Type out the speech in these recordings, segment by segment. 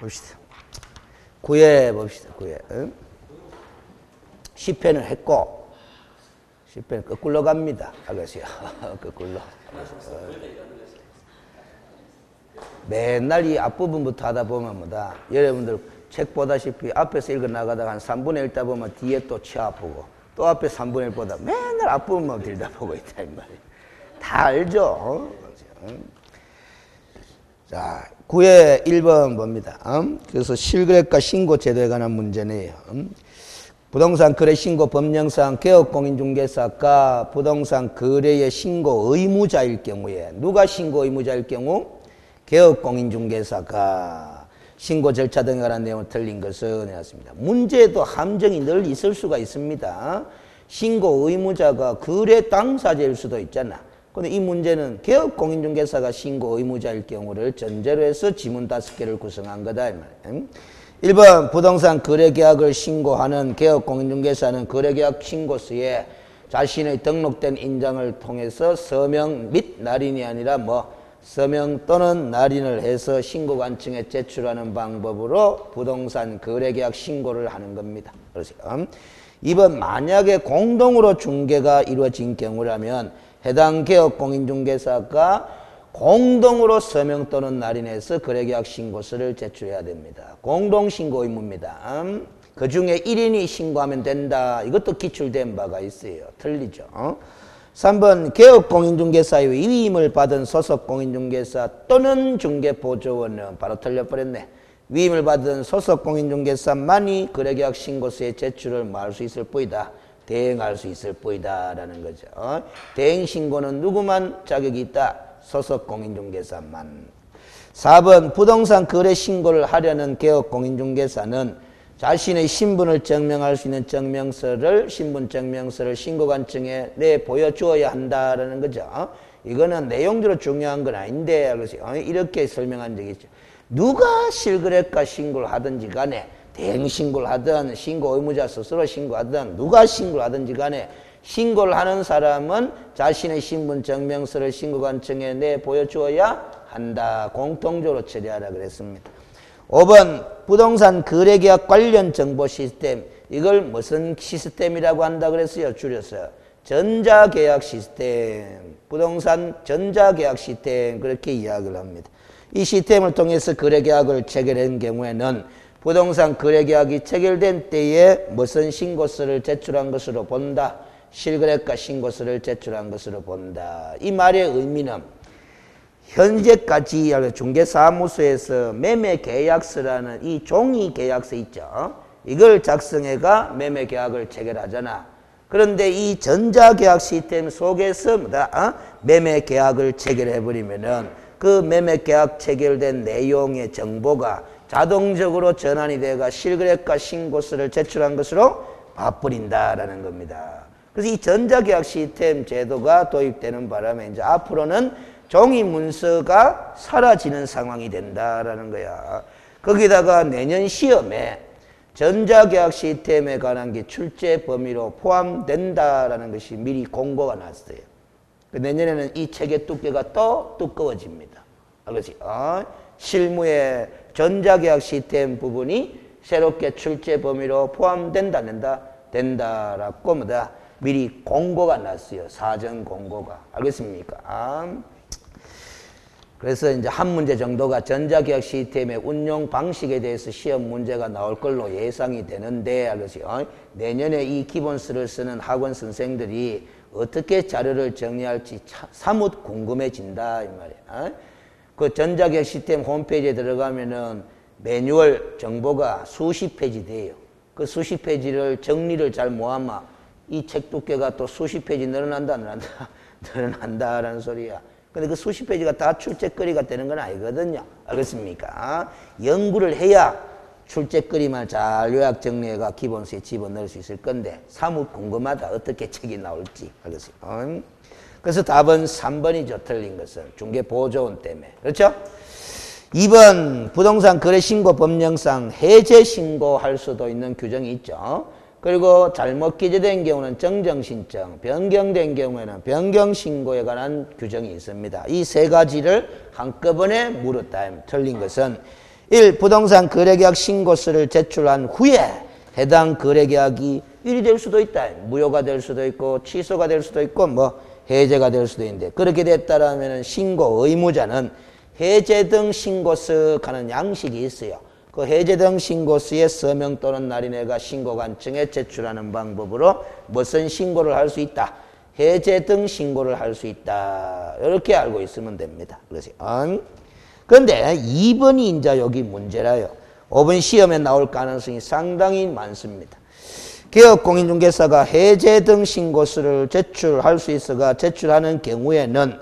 봅시다. 구해 봅시다. 구해. 응? 10회는 했고 10회는 거꾸로 갑니다. 아가씨야. 거꾸로. 맨날 이 앞부분부터 하다 보면 뭐다. 여러분들 책 보다시피 앞에서 읽어 나가다가 한 3분의 1 다 보면 뒤에 또 치 아프고 또 앞에 3분의 1 보다 맨날 앞부분만 들다 보고 있다 이 말이에요. 다 알죠? 자, 9회 1번 봅니다. 그래서 실거래가 신고 제도에 관한 문제네요. 부동산 거래 신고 법령상 개업공인중개사가 부동산 거래의 신고 의무자일 경우에 누가 신고 의무자일 경우? 개업공인중개사가 신고 절차 등에 관한 내용을 틀린 것은 해놨습니다. 문제도 함정이 늘 있을 수가 있습니다. 신고 의무자가 거래 당사자일 수도 있잖아. 근데 이 문제는 개업공인중개사가 신고 의무자일 경우를 전제로 해서 지문 5개를 구성한 거다 이 말이에요. 1번 부동산 거래계약을 신고하는 개업공인중개사는 거래계약 신고서에 자신의 등록된 인장을 통해서 서명 및 날인이 아니라 서명 또는 날인을 해서 신고관청에 제출하는 방법으로 부동산 거래계약 신고를 하는 겁니다. 그래서 2번 만약에 공동으로 중개가 이루어진 경우라면 해당 개업공인중개사가 공동으로 서명 또는 날인해서 거래계약 신고서를 제출해야 됩니다. 공동신고 의무입니다. 그 중에 1인이 신고하면 된다. 이것도 기출된 바가 있어요. 틀리죠. 3번 개업공인중개사의 위임을 받은 소속공인중개사 또는 중개보조원은 바로 틀려버렸네. 위임을 받은 소속공인중개사만이 거래계약 신고서의 제출을 할 수 있을 뿐이다. 대행할 수 있을 뿐이다 라는 거죠. 대행신고는 누구만 자격이 있다? 소속공인중개사만. 4번 부동산 거래 신고를 하려는 개업공인중개사는 자신의 신분을 증명할 수 있는 증명서를 신분증명서를 신고관청에 보여주어야 한다라는 거죠. 이거는 내용적으로 중요한 건 아닌데 이렇게 설명한 적이 있죠. 누가 실거래가 신고를 하든지 간에 대행신고를 하든 신고 의무자 스스로 신고하든 누가 신고를 하든지 간에 신고를 하는 사람은 자신의 신분증명서를 신고관청에 보여주어야 한다. 공통적으로 처리하라 그랬습니다. 5번 부동산 거래계약 관련 정보 시스템, 이걸 무슨 시스템이라고 한다 그랬어요? 줄여서 전자계약 시스템, 부동산 전자계약 시스템 그렇게 이야기를 합니다. 이 시스템을 통해서 거래계약을 체결한 경우에는 부동산 거래계약이 체결된 때에 무슨 신고서를 제출한 것으로 본다. 실거래가 신고서를 제출한 것으로 본다. 이 말의 의미는 현재까지 중개사무소에서 매매계약서라는 이 종이계약서 있죠. 이걸 작성해가 매매계약을 체결하잖아. 그런데 이 전자계약 시스템 속에서 매매계약을 체결해버리면은 그 매매계약 체결된 내용의 정보가 자동적으로 전환이 돼가 실거래가 신고서를 제출한 것으로 봐버린다라는 겁니다. 그래서 이 전자계약 시스템 제도가 도입되는 바람에 이제 앞으로는 종이 문서가 사라지는 상황이 된다라는 거야. 거기다가 내년 시험에 전자계약 시스템에 관한 게 출제 범위로 포함된다라는 것이 미리 공고가 났어요. 내년에는 이 책의 두께가 또 두꺼워집니다. 그렇지? 실무에 전자계약 시스템 부분이 새롭게 출제 범위로 포함된다, 안 된다? 된다라고 미리 공고가 났어요. 사전 공고가. 알겠습니까? 그래서 이제 한 문제 정도가 전자계약 시스템의 운용 방식에 대해서 시험 문제가 나올 걸로 예상이 되는데, 알겠어요? 내년에 이 기본서를 쓰는 학원 선생들이 어떻게 자료를 정리할지 사뭇 궁금해진다 이 말이야. 그 전자계약 시스템 홈페이지에 들어가면은 매뉴얼 정보가 수십 페이지 돼요. 그 수십 페이지를 정리를 잘 못하면 이 책 두께가 또 수십 페이지 늘어난다, 늘어난다라는 소리야. 근데 그 수십 페이지가 다 출제거리가 되는 건 아니거든요. 알겠습니까? 연구를 해야 출제거리만 잘 요약 정리해가 기본서에 집어넣을 수 있을 건데 사뭇 궁금하다. 어떻게 책이 나올지. 알겠어요? 그래서 답은 3번이죠. 틀린 것은. 중개보조원 때문에. 그렇죠? 2번 부동산 거래신고 법령상 해제 신고할 수도 있는 규정이 있죠. 그리고 잘못 기재된 경우는 정정신청, 변경된 경우에는 변경신고에 관한 규정이 있습니다. 이 세 가지를 한꺼번에 물었다. 틀린 것은 1. 부동산 거래계약 신고서를 제출한 후에 해당 거래계약이 일이 될 수도 있다. 무효가 될 수도 있고 취소가 될 수도 있고 뭐 해제가 될 수도 있는데 그렇게 됐다라면 신고 의무자는 해제 등 신고서 하는 양식이 있어요. 그 해제 등 신고서에 서명 또는 날인해가 신고관청에 제출하는 방법으로 무슨 신고를 할 수 있다. 해제 등 신고를 할 수 있다. 이렇게 알고 있으면 됩니다. 그래서 그런데 2번이 이제 여기 문제라요. 5번 시험에 나올 가능성이 상당히 많습니다. 개업공인중개사가 해제 등 신고서를 제출할 수 있어가 제출하는 경우에는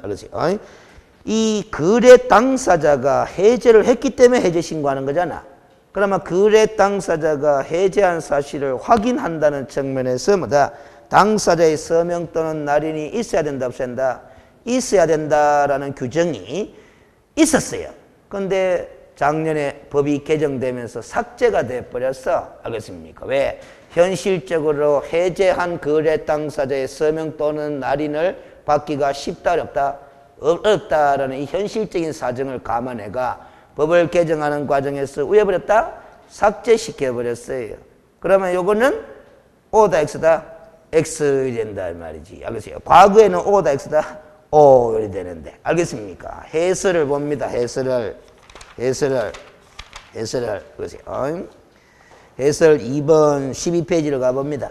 이 거래 당사자가 해제를 했기 때문에 해제 신고하는 거잖아. 그러면 거래 당사자가 해제한 사실을 확인한다는 측면에서 뭐다? 당사자의 서명 또는 날인이 있어야 된다, 없어야 된다? 있어야 된다라는 규정이 있었어요. 그런데 작년에 법이 개정되면서 삭제가 돼버렸어. 알겠습니까? 왜? 현실적으로 해제한 거래 당사자의 서명 또는 날인을 받기가 쉽다, 어렵다? 어렵다라는 이 현실적인 사정을 감안해가 법을 개정하는 과정에서 우회버렸다? 삭제시켜버렸어요. 그러면 요거는 O다 X다? X 된다 말이지. 알겠어요? 과거에는 O다 X다? O 이 되는데. 알겠습니까? 해설을 봅니다. 해설을. 그러세요. 해설 2번 12페이지로 가봅니다.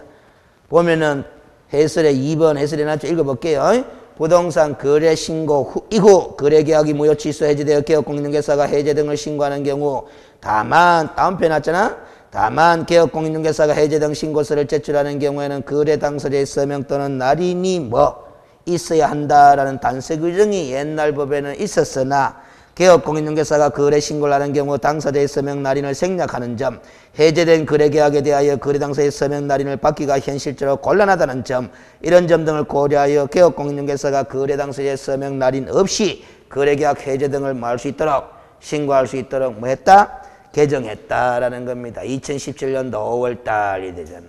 보면은 해설의 2번 해설해 놨죠. 읽어볼게요. 부동산 거래 신고 이후 거래계약이 무효 취소 해제되어 개업공인중개사가 해제 등을 신고하는 경우 다만 다운표 놨잖아. 다만 개업공인중개사가 해제 등 신고서를 제출하는 경우에는 거래 당사자의 서명 또는 날인이 뭐 있어야 한다라는 단서 규정이 옛날 법에는 있었으나 개업공인중개사가 거래 신고를 하는 경우 당사자의 서명 날인을 생략하는 점, 해제된 거래계약에 대하여 거래 당사자의 서명 날인을 받기가 현실적으로 곤란하다는 점, 이런 점 등을 고려하여 개업공인중개사가 거래 당사자의 서명 날인 없이 거래계약 해제 등을 할 수 있도록 신고할 수 있도록 뭐 했다? 개정했다라는 겁니다. 2017년도 5월 달이 되잖아.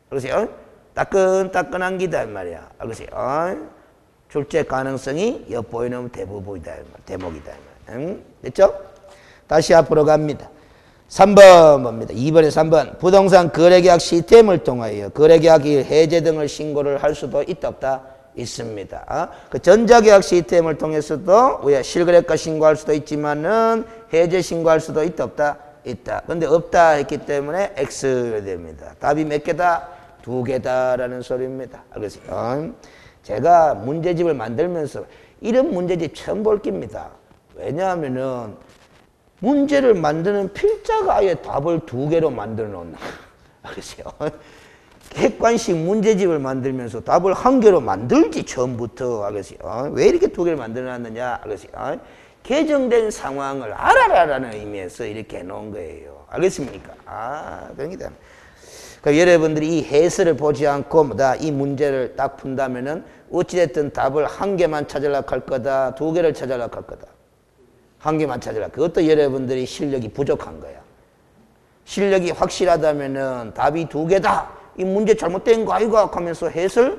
그러세요? 따끈따끈한 기다 말이야. 그러세요? 출제 가능성이 엿보이는 대부분이다. 대목이다. 됐죠? 다시 앞으로 갑니다. 3번 봅니다. 2번에 3번. 부동산 거래계약 시스템을 통하여 거래계약이 해제 등을 신고를 할 수도 있다 없다? 있습니다. 그 전자계약 시스템을 통해서도 왜 실거래가 신고할 수도 있지만은 해제 신고할 수도 있다 없다? 있다. 근데 없다 했기 때문에 X 됩니다. 답이 몇 개다? 2개다라는 소리입니다. 알겠어요? 제가 문제집을 만들면서 이런 문제집 처음 볼 겁니다. 왜냐하면은 문제를 만드는 필자가 아예 답을 2개로 만들어 놓나. 알겠어요? 객관식 문제집을 만들면서 답을 1개로 만들지 처음부터. 알겠어요? 왜 이렇게 2개를 만들어 놨느냐. 알겠어요? 개정된 상황을 알아라라는 의미에서 이렇게 해놓은 거예요. 알겠습니까? 그러니까 여러분들이 이 해설을 보지 않고 뭐다 이 문제를 딱 푼다면은 어찌됐든 답을 1개만 찾으려고 할 거다, 2개를 찾으려고 할 거다. 1개만 찾으려고. 그것도 여러분들이 실력이 부족한 거야. 실력이 확실하다면은 답이 2개다. 이 문제 잘못된 거 아이가 하면서 해설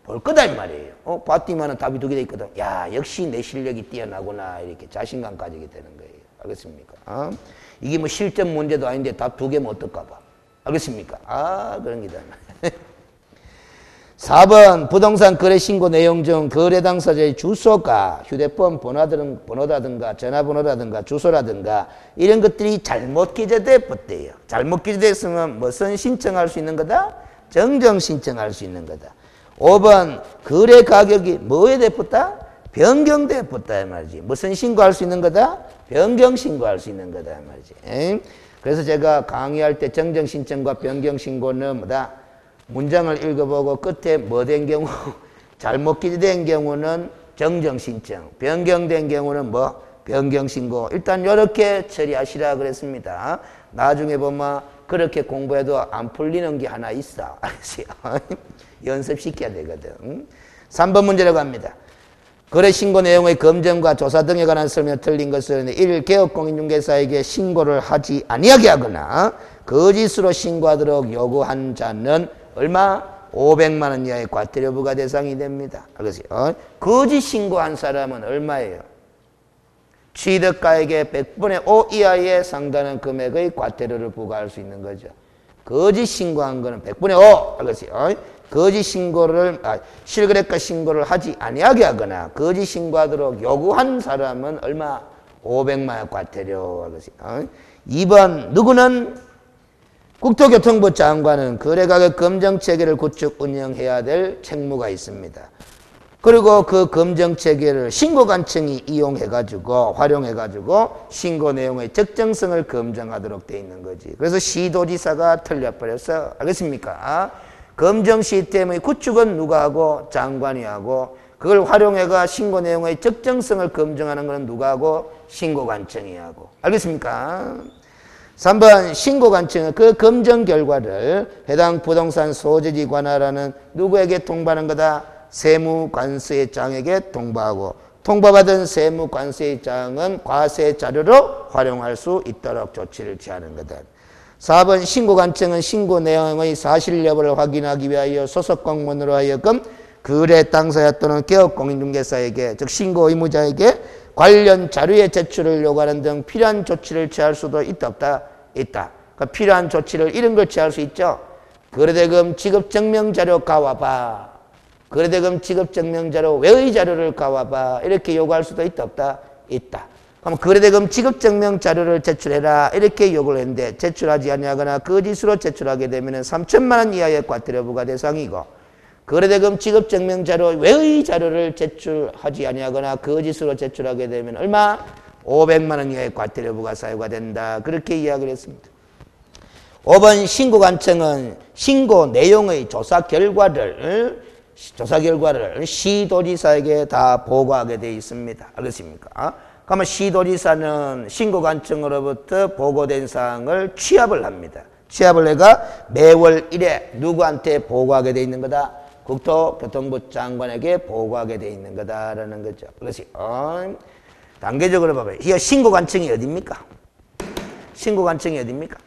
볼 거다 이 말이에요. 봤더니만은 답이 2개 돼 있거든. 야, 역시 내 실력이 뛰어나구나. 이렇게 자신감 가지게 되는 거예요. 알겠습니까? 이게 뭐 실전 문제도 아닌데 답 2개면 어떨까 봐. 알겠습니까? 그런 기다. 4번 부동산 거래 신고 내용 중 거래 당사자의 주소가 휴대폰 번호라든가 전화번호라든가 주소라든가 이런 것들이 잘못 기재돼 버려요. 잘못 기재됐으면 무슨 신청할 수 있는 거다? 정정 신청할 수 있는 거다. 5번 거래 가격이 뭐에 대붙다? 변경돼 붙다 이 말이지. 무슨 신고할 수 있는 거다? 변경 신고할 수 있는 거다 이 말이지. 그래서 제가 강의할 때 정정 신청과 변경 신고는 뭐다? 문장을 읽어보고 끝에 뭐 된 경우 잘못 기재된 경우는 정정 신청, 변경된 경우는 뭐 변경 신고. 일단 이렇게 처리하시라 그랬습니다. 나중에 보면 그렇게 공부해도 안 풀리는 게 하나 있어. 알았어요? 연습시켜야 되거든. 3번 문제로 갑니다. 거래 신고 내용의 검증과 조사 등에 관한 설명이 틀린 것은 1. 개업공인중개사에게 신고를 하지 아니하게 하거나 거짓으로 신고하도록 요구한 자는 얼마? 500만 원 이하의 과태료 부과 대상이 됩니다. 알겠어요? 거짓 신고한 사람은 얼마예요? 취득가액의 100분의 5 이하에 상당한 금액의 과태료를 부과할 수 있는 거죠. 거짓 신고한 거는 100분의 5. 알겠어요? 거짓 신고를, 실거래가 신고를 하지 아니하게 하거나 거짓 신고하도록 요구한 사람은 얼마? 500만 원 과태료. 알겠어요? 2번, 누구는 국토교통부 장관은 거래가격 검증체계를 구축 운영해야 될 책무가 있습니다. 그리고 그 검증체계를 신고관청이 이용해가지고 활용해가지고 신고 내용의 적정성을 검증하도록 돼 있는 거지. 그래서 시도지사가 틀려버렸어. 알겠습니까? 검증 시스템의 구축은 누가 하고? 장관이 하고, 그걸 활용해가 신고 내용의 적정성을 검증하는 것은 누가 하고? 신고관청이 하고. 알겠습니까? 3번 신고관청은 그 검증 결과를 해당 부동산 소재지 관할하는 누구에게 통보하는 거다? 세무관세장에게 통보하고, 통보받은 세무관세장은 과세 자료로 활용할 수 있도록 조치를 취하는 거다. 4번 신고관청은 신고 내용의 사실 여부를 확인하기 위하여 소속 공무원으로 하여금 거래 당사자 또는 개업공인중개사에게, 즉 신고 의무자에게 관련 자료의 제출을 요구하는 등 필요한 조치를 취할 수도 있다 없다? 있다. 그러니까 필요한 조치를 이런 걸 취할 수 있죠. 거래대금 지급증명자료 가와봐. 거래대금 지급증명자료 외의 자료를 가와봐. 이렇게 요구할 수도 있다 없다? 있다. 그럼 거래대금 지급증명자료를 제출해라. 이렇게 요구를 했는데 제출하지 아니하거나 거짓으로 제출하게 되면 3천만 원 이하의 과태료 부과 대상이고, 거래대금 지급증명자료 외의 자료를 제출하지 아니하거나 거짓으로 제출하게 되면 얼마? 500만 원 이하의 과태료 부과 사유가 된다. 그렇게 이야기를 했습니다. 5번 신고관청은 신고 내용의 조사 결과를 시도지사에게 다 보고하게 되어 있습니다. 알겠습니까? 그러면 시도지사는 신고관청으로부터 보고된 사항을 취합을 합니다. 취합을 해가 매월 1회 누구한테 보고하게 되어 있는 거다? 국토교통부 장관에게 보고하게 되어 있는 거다라는 거죠. 그래서 단계적으로 봐봐요. 이 신고관청이 어디입니까? 신고관청이 어디입니까?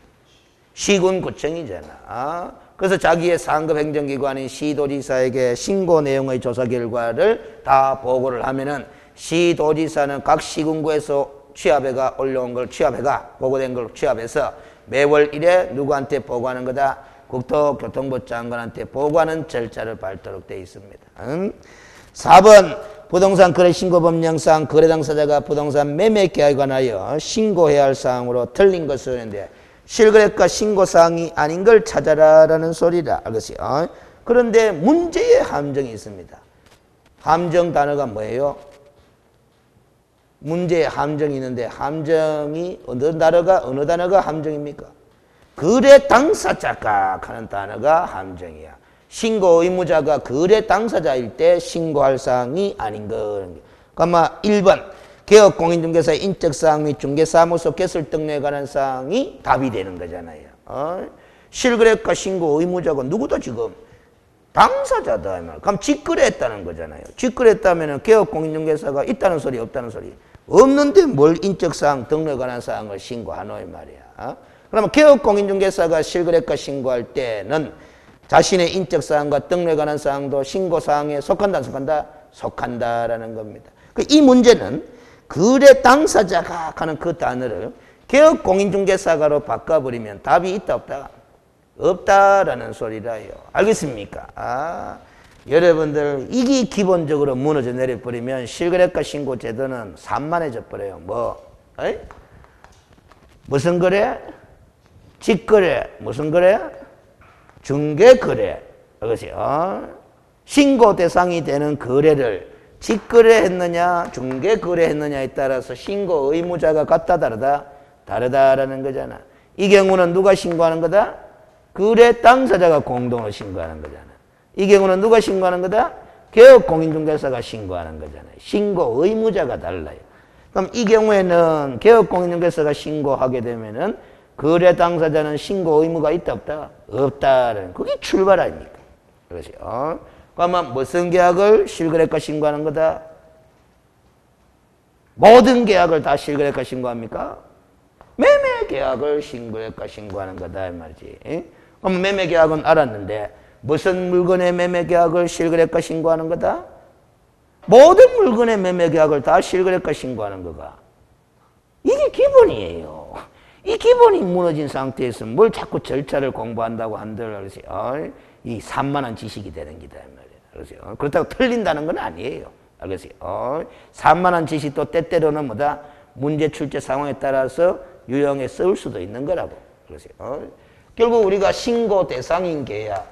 시군구청이잖아. 그래서 자기의 상급 행정기관인 시도지사에게 신고 내용의 조사 결과를 다 보고를 하면은 시도지사는 각 시군구에서 취합해가 올라온 걸 취합해가 보고된 걸 취합해서 매월 1회 누구한테 보고하는 거다? 국토교통부 장관한테 보고하는 절차를 밟도록 되어 있습니다. 4번 부동산 거래 신고 법령상 거래 당사자가 부동산 매매 계약에 관하여 신고해야 할 사항으로 틀린 것을 했는데 실거래가 신고사항이 아닌 걸 찾아라라는 소리라. 알겠어요? 그런데 문제의 함정이 있습니다. 함정 단어가 뭐예요? 문제의 함정이 있는데 함정이 어느 단어가 함정입니까? 거래 당사자가 하는 단어가 함정이야. 신고 의무자가 거래 당사자일 때 신고할 사항이 아닌 거. 그러면 1번 개업공인중개사 인적사항 및 중개사무소 개설 등록에 관한 사항이 답이 되는 거잖아요. 실거래가 신고 의무자가 누구도 지금 당사자다. 그럼 직거래했다는 거잖아요. 직거래했다면 개업공인중개사가 있다는 소리 없다는 소리? 없는데 뭘 인적사항 등록에 관한 사항을 신고하노 이 말이야. 그러면 개업공인중개사가 실거래가 신고할 때는 자신의 인적사항과 등록에 관한 사항도 신고사항에 속한다 안 속한다? 속한다라는 겁니다. 이 문제는 거래 당사자가 하는 그 단어를 개업공인중개사가로 바꿔버리면 답이 있다 없다? 없다라는 소리라요. 알겠습니까? 여러분들 이게 기본적으로 무너져 내려버리면 실거래가 신고 제도는 산만해져 버려요. 뭐? 무슨 거래? 직거래. 무슨 거래? 중개거래. 그것이요. 신고 대상이 되는 거래를 직거래했느냐 중개거래했느냐에 따라서 신고 의무자가 같다 다르다? 다르다라는 거잖아. 이 경우는 누가 신고하는 거다? 거래 당사자가 공동으로 신고하는 거잖아. 이 경우는 누가 신고하는 거다? 개업공인중개사가 신고하는 거잖아요. 신고 의무자가 달라요. 그럼 이 경우에는 개업공인중개사가 신고하게 되면은 거래 당사자는 신고 의무가 있다 없다? 없다라는 그게 출발 아닙니까? 그렇죠. 그러면 무슨 계약을 실거래가 신고하는 거다? 모든 계약을 다 실거래가 신고합니까? 매매 계약을 실거래가 신고하는 거다 이 말이지. 그럼 매매 계약은 알았는데 무슨 물건의 매매 계약을 실거래가 신고하는 거다? 모든 물건의 매매 계약을 다 실거래가 신고하는 거가. 이게 기본이에요. 이 기본이 무너진 상태에서 뭘 자꾸 절차를 공부한다고 한들, 그래서 이 산만한 지식이 되는 기다 말이에요. 그래서 그렇다고 틀린다는 건 아니에요. 그래서 산만한 지식도 때때로는 뭐다? 문제 출제 상황에 따라서 유형에 쓰일 수도 있는 거라고. 그래서 결국 우리가 신고 대상인 계약의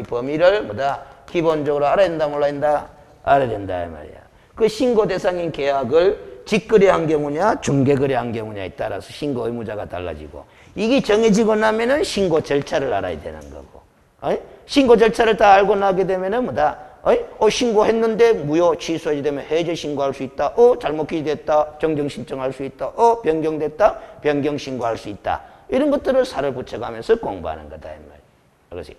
범위를 뭐다? 기본적으로 알아야 된다, 몰라야 된다? 알아야 된다, 이 말이야. 그 신고 대상인 계약을 직거래한 경우냐, 중개거래한 경우냐에 따라서 신고 의무자가 달라지고, 이게 정해지고 나면은 신고 절차를 알아야 되는 거고, 신고 절차를 다 알고 나게 되면은 뭐다? 신고했는데 무효 취소해야 되면 해제 신고할 수 있다. 잘못 기재됐다. 정정 신청할 수 있다. 변경됐다. 변경 신고할 수 있다. 이런 것들을 살을 붙여가면서 공부하는 거다, 이 말이야. 그렇지?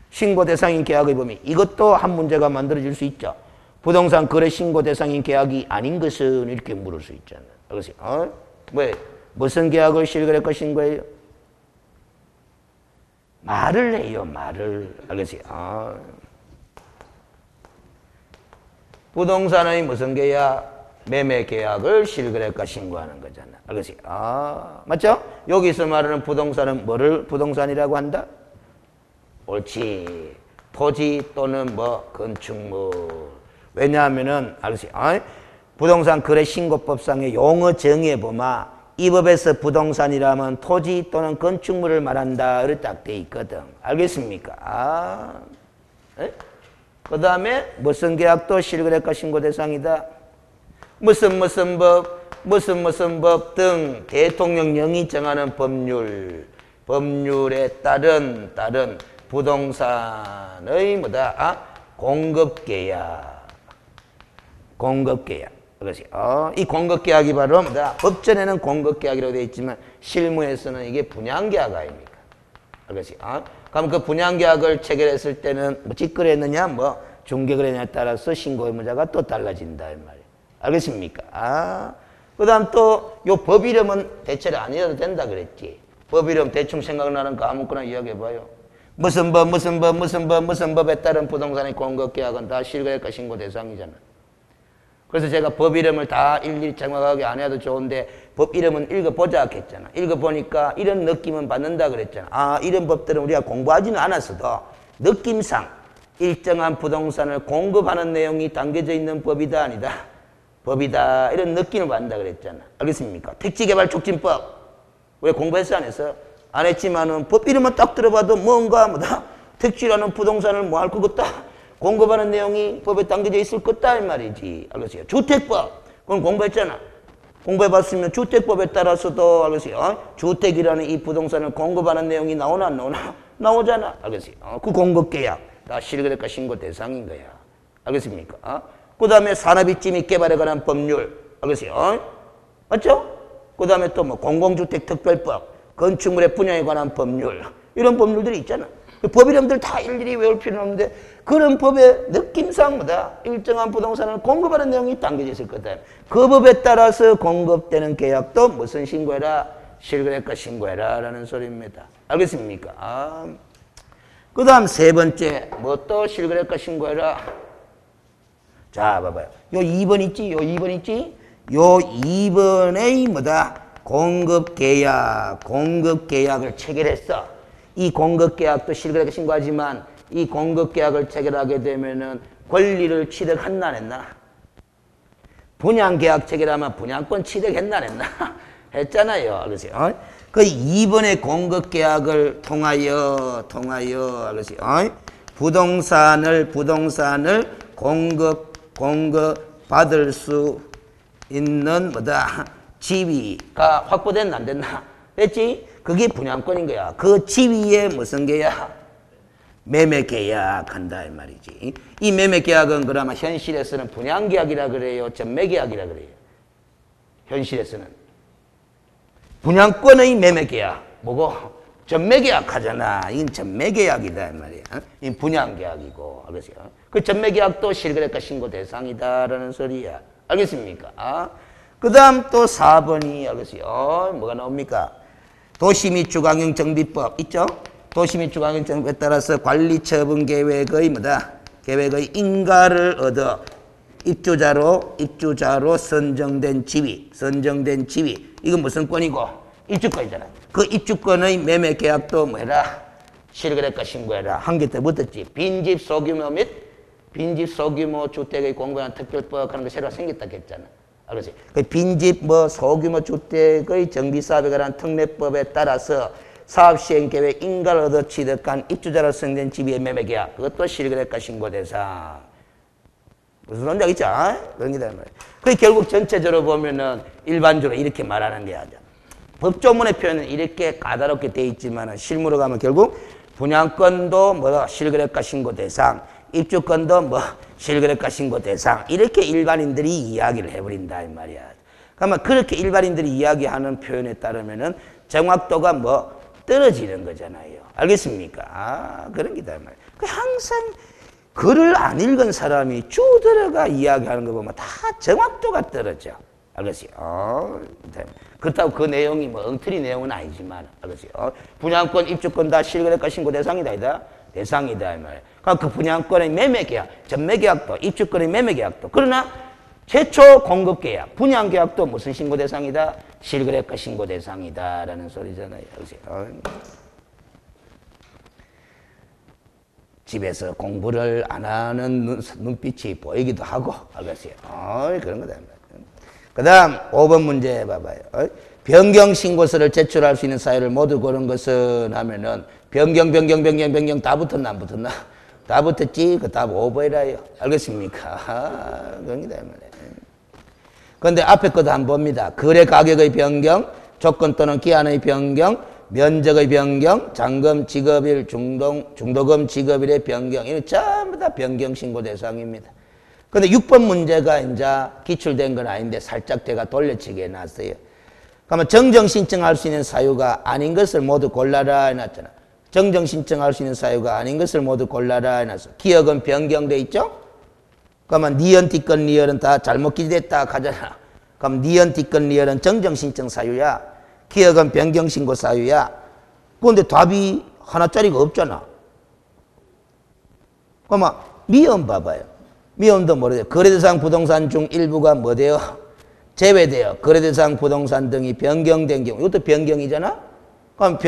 신고 대상인 계약의 범위, 이것도 한 문제가 만들어질 수 있죠. 부동산 거래 신고 대상인 계약이 아닌 것은 이렇게 물을 수 있잖아. 그렇지? 무슨 계약을 실거래가 신고해요? 말을 해요, 말을. 알겠지? 부동산의 무슨 계약? 매매 계약을 실거래가 신고하는 거잖아. 알겠지? 맞죠? 여기서 말하는 부동산은 뭐를 부동산이라고 한다? 옳지. 토지 또는 건축물. 왜냐하면은, 알겠지? 부동산 거래 신고법상의 용어 정의에 보면 이 법에서 부동산이라면 토지 또는 건축물을 말한다. 이렇게 딱 돼 있거든. 알겠습니까? 그 다음에 무슨 계약도 실거래가 신고 대상이다. 무슨 법 등 대통령령이 정하는 법률에 따른 부동산의 뭐다? 공급계약. 그렇지. 이 공급계약이 바로 뭐다? 법전에는 공급계약이라고 되어 있지만 실무에서는 이게 분양계약 아닙니까? 그렇지. 그럼 그 분양계약을 체결했을 때는 직거래했느냐, 중개거래냐에 따라서 신고 의무자가 또 달라진다, 이 말이에요. 알겠습니까? 그 다음 또 요 법 이름은 대체로 안 읽어도 된다 그랬지. 법 이름 대충 생각나는 거 아무거나 이야기해봐요. 무슨 법에 따른 부동산의 공급계약은 다 실거래가 신고 대상이잖아. 그래서 제가 법 이름을 다 일일이 정확하게 안 해도 좋은데 법 이름은 읽어보자 했잖아. 읽어보니까 이런 느낌은 받는다 그랬잖아. 이런 법들은 우리가 공부하지는 않았어도 느낌상 일정한 부동산을 공급하는 내용이 담겨져 있는 법이다 아니다. 법이다. 이런 느낌을 받는다 그랬잖아. 알겠습니까? 택지개발촉진법. 왜 공부했어 안 했어? 안 했지만은 법 이름만 딱 들어봐도 뭐다? 택지라는 부동산을 뭐 할 것 같다. 공급하는 내용이 법에 담겨져 있을 것다 이 말이지. 알겠어요? 주택법. 그건 공부했잖아. 공부해봤으면 주택법에 따라서도 알겠어요? 주택이라는 이 부동산을 공급하는 내용이 나오나 안 나오나? 나오잖아. 알겠어요? 그 공급계약 다 실거래가 신고 대상인 거야. 알겠습니까? 그 다음에 산업입지 및 개발에 관한 법률. 알겠어요? 맞죠? 그 다음에 또 공공주택 특별법, 건축물의 분양에 관한 법률. 이런 법률들이 있잖아. 법 이름들 다 일일이 외울 필요는 없는데 그런 법의 느낌상 일정한 부동산을 공급하는 내용이 담겨져 있을 거다. 그 법에 따라서 공급되는 계약도 무슨 신고해라? 실거래가 신고해라 라는 소리입니다. 알겠습니까? 그 다음 세 번째 또 실거래가 신고해라? 자 봐봐요. 요 2번 있지? 요 2번의 공급계약을 체결했어. 이 공급계약도 실거래가 신고하지만 이 공급계약을 체결하게 되면은 권리를 취득했나 안 했나? 분양계약 체결하면 분양권 취득했나 안 했나? 했잖아요. 그러세요. 그 2번의 공급계약을 통하여 그러세요. 부동산을 공급받을 수 있는 지위가 확보됐나 안 됐나? 됐지? 그게 분양권인 거야. 그 지위에 무슨 계약? 매매 계약한다 이 말이지. 이 매매 계약은 그나마 현실에서는 분양 계약이라 그래요, 전매 계약이라 그래요. 현실에서는 분양권의 매매 계약 뭐고? 전매 계약 하잖아. 이건 전매 계약이다 이 말이야. 이 분양 계약이고. 알겠어요? 그 전매 계약도 실거래가 신고 대상이다라는 소리야. 알겠습니까? 그다음 또 4번이 알겠어요? 뭐가 나옵니까? 도시 및 주거환경 정비법 있죠? 도시 및 주거환경 정비법에 따라서 관리 처분 계획의 계획의 인가를 얻어 입주자로 선정된 지위. 이건 무슨 권이고? 입주권이잖아. 그 입주권의 매매 계약도 뭐해라? 실거래가 신고해라. 한 개 더 붙었지. 빈집 소규모 및 빈집 소규모 주택의 공고한 특별법 하는 거 새로 생겼다 했잖아. 알겠지? 그 빈집 소규모 주택의 정비 사업에 관한 특례법에 따라서 사업 시행 계획 인가를 얻어 취득한 입주자로 선정된 지위의 매매 계약. 그것도 실거래가 신고 대상. 무슨 논쟁 있죠? 그런 게 되는 거예요. 그 결국 전체적으로 보면은 일반적으로 이렇게 말하는 게 아니야. 법조문의 표현은 이렇게 까다롭게 돼 있지만 실무로 가면 결국 분양권도 실거래가 신고 대상, 입주권도 실거래가 신고 대상 이렇게 일반인들이 이야기를 해버린다 이 말이야. 그러면 그렇게 일반인들이 이야기하는 표현에 따르면은 정확도가 떨어지는 거잖아요. 알겠습니까? 그런 게다 이 말이야. 항상 글을 안 읽은 사람이 주들어가 이야기하는 거 보면 다 정확도가 떨어져. 알겠어요? 그렇다고 그 내용이 엉터리 내용은 아니지만, 알겠어요? 분양권, 입주권 다 실거래가 신고 대상이다, 이다? 대상이다, 이 말이야. 그러니까 그 분양권의 매매계약, 전매계약도, 입주권의 매매계약도. 그러나 최초 공급계약, 분양계약도 무슨 신고 대상이다? 실거래가 신고 대상이다. 라는 소리잖아요. 알겠어요? 집에서 공부를 안 하는 눈빛이 보이기도 하고, 알겠어요? 그런 거다. 그 다음, 5번 문제 봐봐요. 변경신고서를 제출할 수 있는 사유를 모두 고른 것은 하면은, 변경 다 붙었나, 안 붙었나? 다 붙었지? 그 답 5번이라요. 알겠습니까? 그런 게다, 말이에요. 그런데 앞에 것도 한번 봅니다. 거래 가격의 변경, 조건 또는 기한의 변경, 면적의 변경, 잔금 지급일, 중도금 지급일의 변경, 이건 전부 다 변경신고 대상입니다. 근데 6번 문제가 이제 기출된 건 아닌데 살짝 제가 돌려치기 해놨어요. 그러면 정정신청할 수 있는 사유가 아닌 것을 모두 골라라 해놨잖아. 정정신청할 수 있는 사유가 아닌 것을 모두 골라라 해놨어. 기억은 변경돼 있죠? 그러면 니은, 뒷건, 리얼은 다 잘못 기재됐다 하잖아. 그럼 니은, 뒷건, 리얼은 정정신청 사유야. 기억은 변경신고 사유야. 그런데 답이 하나짜리가 없잖아. 그러면 미음 봐봐요. 미음도 모르죠. 거래대상 부동산 중 일부가 뭐 돼요? 제외돼요. 거래대상 부동산 등이 변경된 경우. 이것도 변경이잖아? 그럼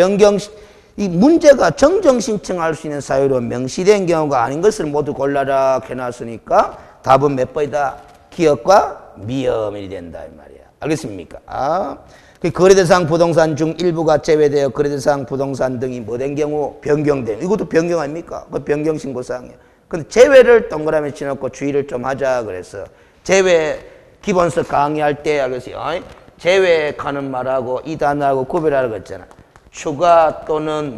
이 문제가 정정신청할 수 있는 사유로 명시된 경우가 아닌 것을 모두 골라라 해놨으니까 답은 몇 번이다? 기억과 미음이 된다 이 말이야. 알겠습니까? 그 거래대상 부동산 중 일부가 제외되어 거래대상 부동산 등이 뭐 된 경우 변경된. 이것도 변경 아닙니까? 그 변경신고사항이야. 근데 제외를 동그라미 쳐놓고 주의를 좀 하자 그래서 제외 기본서 강의할 때 알겠어요. 제외하는 말하고 이 단어하고 구별하라고 했잖아. 추가 또는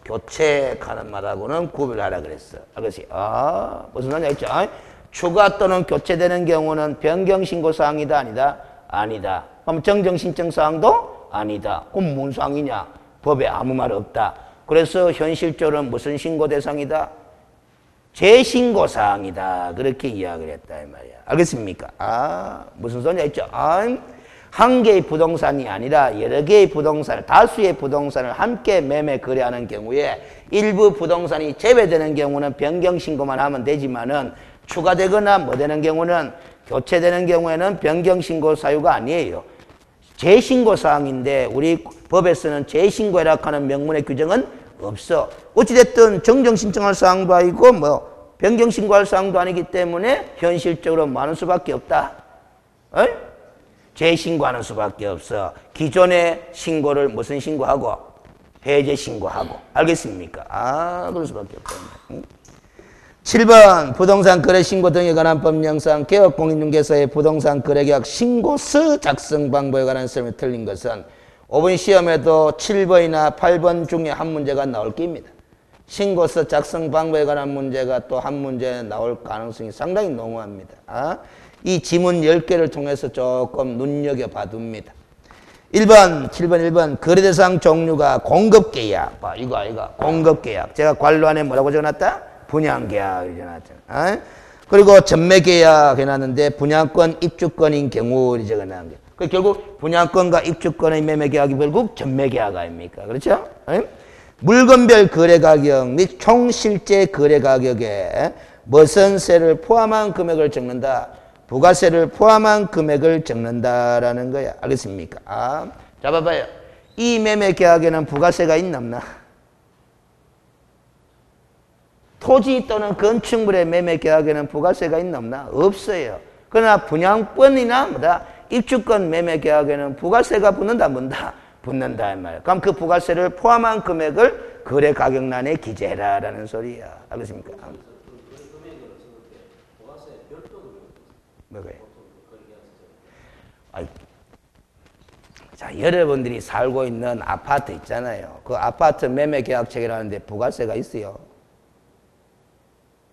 교체하는 말하고는 구별하라 그랬어. 알겠어요? 무슨 말인지 알죠? 추가 또는 교체되는 경우는 변경신고사항이다 아니다? 아니다. 그럼 정정신청사항도 아니다. 그럼 뭔 사항이냐? 법에 아무 말 없다. 그래서 현실적으로는 무슨 신고 대상이다? 재신고사항이다. 그렇게 이야기를 했다 이 말이야. 알겠습니까? 무슨 소리냐 했죠? 한 개의 부동산이 아니라 여러 개의 부동산을, 다수의 부동산을 함께 매매 거래하는 경우에 일부 부동산이 제외되는 경우는 변경신고만 하면 되지만은 추가되거나 뭐 되는 경우는 교체되는 경우에는 변경신고 사유가 아니에요. 재신고사항인데 우리 법에서는 재신고해라 하는 명문의 규정은 없어. 어찌됐든 정정신청할 사항도 아니고 변경신고할 사항도 아니기 때문에 현실적으로 많은 수밖에 없다. 재신고하는 수밖에 없어. 기존의 신고를 무슨 신고하고? 해제 신고하고. 알겠습니까? 그럴 수밖에 없다. 7번 부동산 거래 신고 등에 관한 법령상 개업공인중개사의 부동산 거래계약 신고서 작성 방법에 관한 설명이 틀린 것은 5번 시험에도 7번이나 8번 중에 한 문제가 나올 겁니다. 신고서 작성 방법에 관한 문제가 또 한 문제 나올 가능성이 상당히 농후합니다. 이 지문 10개를 통해서 조금 눈여겨봐둡니다. 1번, 7번, 1번 거래대상 종류가 공급계약. 이거 공급계약. 제가 관로 안에 뭐라고 적어놨다? 분양계약 적어놨잖아. 그리고 전매계약 해놨는데 분양권, 입주권인 경우 적어놨는 게. 결국 분양권과 입주권의 매매계약이 결국 전매계약 아닙니까? 그렇죠? 물건별 거래가격 및 총 실제 거래가격에 머선세를 포함한 금액을 적는다. 부가세를 포함한 금액을 적는다라는 거야. 알겠습니까? 자, 봐봐요. 이 매매 계약에는 부가세가 있나 없나? 토지 또는 건축물의 매매 계약에는 부가세가 있나 없나? 없어요. 그러나 분양권이나 뭐다? 입주권 매매 계약에는 부가세가 붙는다, 붙는다? 붙는다, 이 말이야. 그럼 그 부가세를 포함한 금액을 거래 가격란에 기재해라라는 소리야. 알겠습니까? 뭐가요? 자, 여러분들이 살고 있는 아파트 있잖아요. 그 아파트 매매 계약 체결하는데 부가세가 있어요?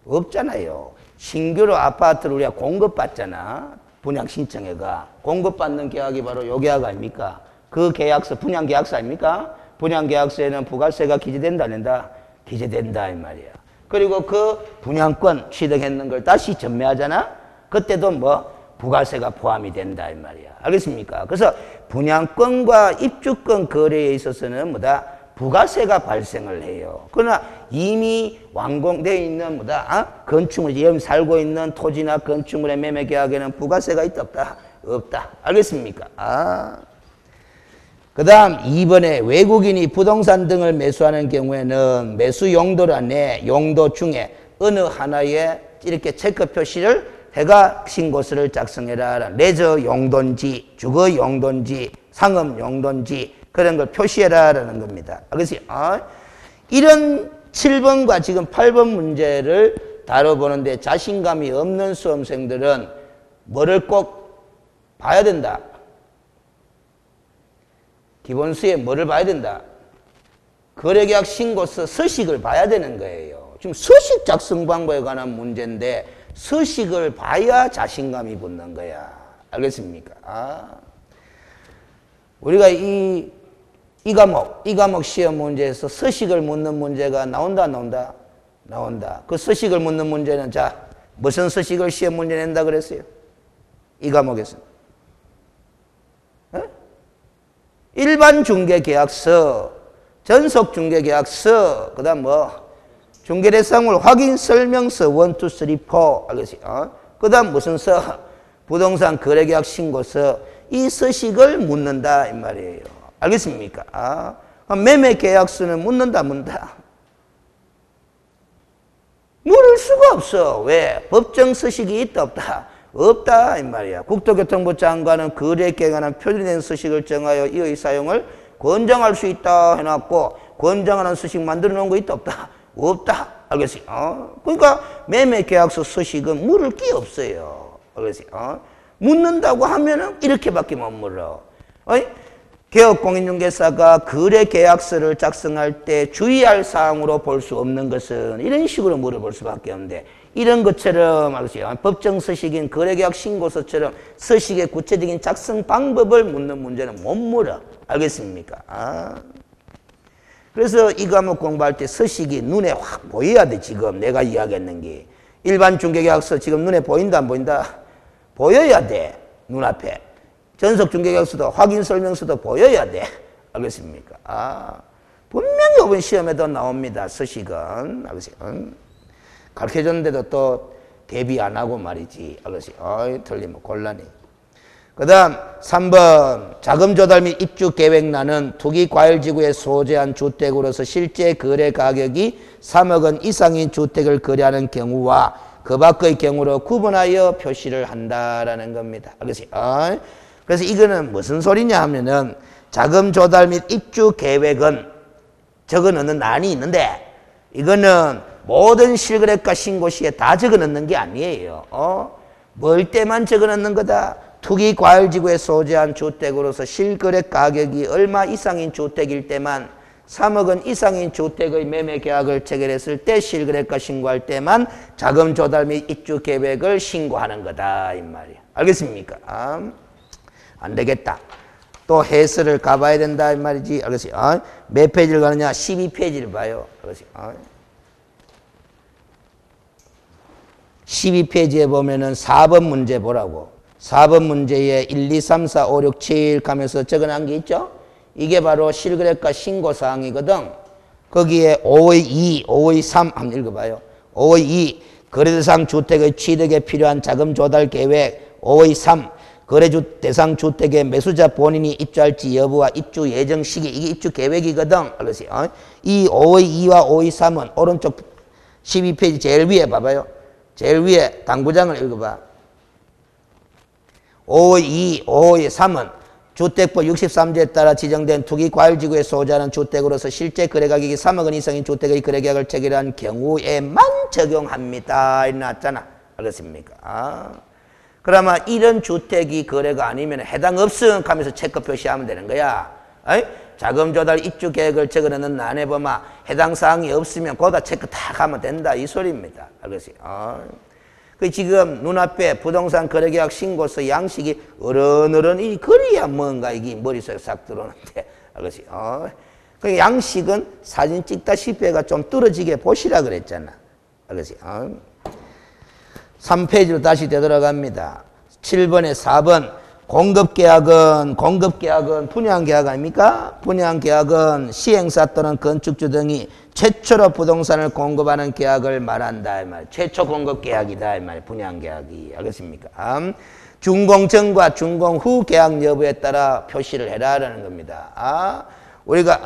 없잖아요. 신규로 아파트를 우리가 공급받잖아. 분양 신청회가. 공급받는 계약이 바로 요 계약 아닙니까? 그 계약서, 분양 계약서 아닙니까? 분양 계약서에는 부가세가 기재된다, 안 된다? 기재된다, 이 말이야. 그리고 그 분양권 취득했는 걸 다시 전매하잖아? 그때도 뭐? 부가세가 포함이 된다, 이 말이야. 알겠습니까? 그래서 분양권과 입주권 거래에 있어서는 뭐다? 부가세가 발생을 해요. 그러나 이미 완공되어 있는 뭐다? 건축물, 지금 살고 있는 토지나 건축물의 매매 계약에는 부가세가 있다, 없다? 없다. 알겠습니까? 그 다음 2번에 외국인이 부동산 등을 매수하는 경우에는 매수 용도란에 용도 중에 어느 하나에 이렇게 체크 표시를 해가 신고서를 작성해라. 레저 용도인지, 주거 용도인지, 상업 용도인지 그런 걸 표시해라라는 겁니다. 알겠어요? 이런 7번과 지금 8번 문제를 다뤄보는데 자신감이 없는 수험생들은 뭐를 꼭 봐야 된다? 기본수에 뭐를 봐야 된다? 거래계약 신고서 서식을 봐야 되는 거예요. 지금 서식 작성 방법에 관한 문제인데 서식을 봐야 자신감이 붙는 거야. 알겠습니까? 우리가 이 과목 시험 문제에서 서식을 묻는 문제가 나온다, 안 나온다? 나온다. 그 서식을 묻는 문제는 자, 무슨 서식을 시험 문제 낸다 그랬어요? 이 과목에서. 일반 중개계약서, 전속중개계약서, 그 다음 뭐, 중개대상물 확인 설명서 1, 2, 3, 4. 알겠어요? 그 다음 무슨 서? 부동산 거래계약 신고서. 이 서식을 묻는다, 이 말이에요. 알겠습니까? 매매계약서는 묻는다, 묻는다? 물을 수가 없어. 왜? 법정 서식이 있다, 없다? 없다, 이 말이야. 국토교통부 장관은 거래계약에 관한 표준된 서식을 정하여 이의 사용을 권장할 수 있다 해놨고, 권장하는 서식 만들어 놓은 거 있다, 없다? 없다. 알겠어요? 그러니까 매매계약서 서식은 물을 게 없어요. 알겠어요? 묻는다고 하면은 이렇게밖에 못 물어. 개업공인중개사가 거래계약서를 작성할 때 주의할 사항으로 볼 수 없는 것은 이런 식으로 물어볼 수밖에 없는데, 이런 것처럼 알겠어요? 법정 서식인 거래계약 신고서처럼 서식의 구체적인 작성 방법을 묻는 문제는 못 물어. 알겠습니까? 그래서 이 과목 공부할 때 서식이 눈에 확 보여야 돼. 지금 내가 이야기했는 게. 일반 중개계약서 지금 눈에 보인다, 안 보인다? 보여야 돼. 눈앞에. 전속중개계약서도 확인 설명서도 보여야 돼. 알겠습니까? 분명히 이번 시험에도 나옵니다. 서식은. 알겠어요? 가르쳐줬는데도 또 대비 안 하고 말이지. 알겠어요? 틀리면 곤란해. 그 다음 3번 자금 조달 및 입주 계획란은 투기과열지구에 소재한 주택으로서 실제 거래 가격이 3억 원 이상인 주택을 거래하는 경우와 그 밖의 경우로 구분하여 표시를 한다라는 겁니다. 알겠어요? 그래서 이거는 무슨 소리냐 하면은 자금 조달 및 입주 계획은 적어 넣는 난이 있는데 이거는 모든 실거래가 신고 시에 다 적어 넣는 게 아니에요. 뭘 때만 적어 넣는 거다? 투기과열지구에 소재한 주택으로서 실거래 가격이 얼마 이상인 주택일 때만 3억 원 이상인 주택의 매매 계약을 체결했을 때 실거래가 신고할 때만 자금 조달 및 입주 계획을 신고하는 거다 이 말이야. 알겠습니까? 안 되겠다. 또 해설을 가봐야 된다 이 말이지. 알겠어요? 몇 페이지를 가느냐? 12페이지를 봐요. 알겠어요? 12페이지에 보면은 4번 문제 보라고. 4번 문제에 1, 2, 3, 4, 5, 6, 7 가면서 적어놓은 게 있죠? 이게 바로 실거래가 신고사항이거든. 거기에 5의 2, 5의 3 한번 읽어봐요. 5의 2, 거래대상 주택의 취득에 필요한 자금 조달 계획 5의 3 거래주 대상 주택의 매수자 본인이 입주할지 여부와 입주 예정 시기 이게 입주 계획이거든. 그렇지? 이 5의 2와 5의 3은 오른쪽 12페이지 제일 위에 봐봐요. 제일 위에 당구장을 읽어봐. 5의 2, 5의 3은 주택법 63조에 따라 지정된 투기과열지구에 소유하는 주택으로서 실제 거래가격이 3억 원 이상인 주택의 거래계약을 체결한 경우에만 적용합니다. 이렇게 나왔잖아. 알겠습니까? 그러면 이런 주택이 거래가 아니면 해당 없음 하면서 체크 표시하면 되는 거야. 어이? 자금 조달 입주 계획을 적어놓는 난에 보면 해당 사항이 없으면 거기다 체크 다 하면 된다. 이 소리입니다. 알겠어요? 그 지금 눈앞에 부동산 거래계약 신고서 양식이 어른어른이 그래야 뭔가 이게 머릿속에 싹 들어오는데. 알겠어요? 그 양식은 사진 찍다시피 해가 좀 뚫어지게 보시라 그랬잖아. 알겠어요? 3페이지로 다시 되돌아갑니다. 7번에 4번 공급계약은 분양계약 아닙니까? 분양계약은 시행사 또는 건축주 등이 최초로 부동산을 공급하는 계약을 말한다. 이 말. 최초 공급계약이다. 이 말. 분양계약이. 알겠습니까? 준공 전과 준공 후 계약 여부에 따라 표시를 해라라는 겁니다. 우리가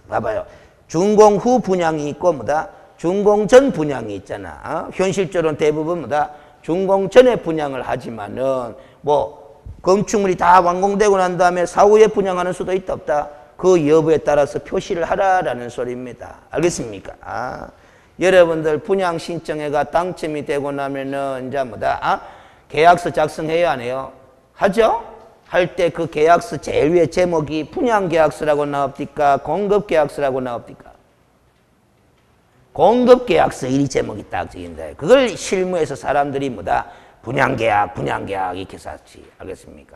봐봐요. 준공 후 분양이 있고 뭐다? 준공 전 분양이 있잖아. 현실적으로는 대부분 뭐다? 준공 전에 분양을 하지만은 뭐 건축물이 다 완공되고 난 다음에 사후에 분양하는 수도 있다 없다. 그 여부에 따라서 표시를 하라라는 소리입니다. 알겠습니까? 여러분들 분양 신청회가 당첨이 되고 나면은 이제 뭐다? 계약서 작성해야 안 해요? 하죠? 할 때 그 계약서 제일 위에 제목이 분양계약서라고 나옵니까? 공급계약서라고 나옵니까? 공급계약서 이 제목이 딱 적힌다. 그걸 실무에서 사람들이 뭐다? 분양계약 이렇게 썼지. 알겠습니까?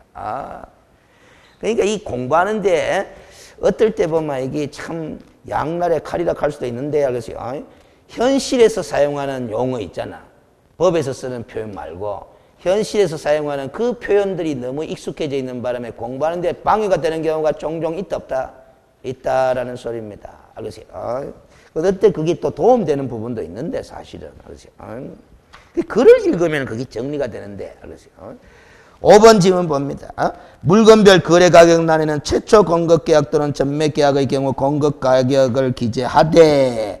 그러니까 이 공부하는데 어떨 때 보면 이게 참 양날의 칼이라 할 수도 있는데, 알겠어요? 현실에서 사용하는 용어 있잖아. 법에서 쓰는 표현 말고 현실에서 사용하는 그 표현들이 너무 익숙해져 있는 바람에 공부하는데 방해가 되는 경우가 종종 있다 없다? 있다라는 소리입니다. 알겠어요? 그때 그게 또 도움되는 부분도 있는데 사실은. 알겠어요? 글을 읽으면 그게 정리가 되는데. 알겠어요? 5번 질문 봅니다. 물건별 거래가격란에는 최초 공급계약 또는 전매계약의 경우 공급가격을 기재하되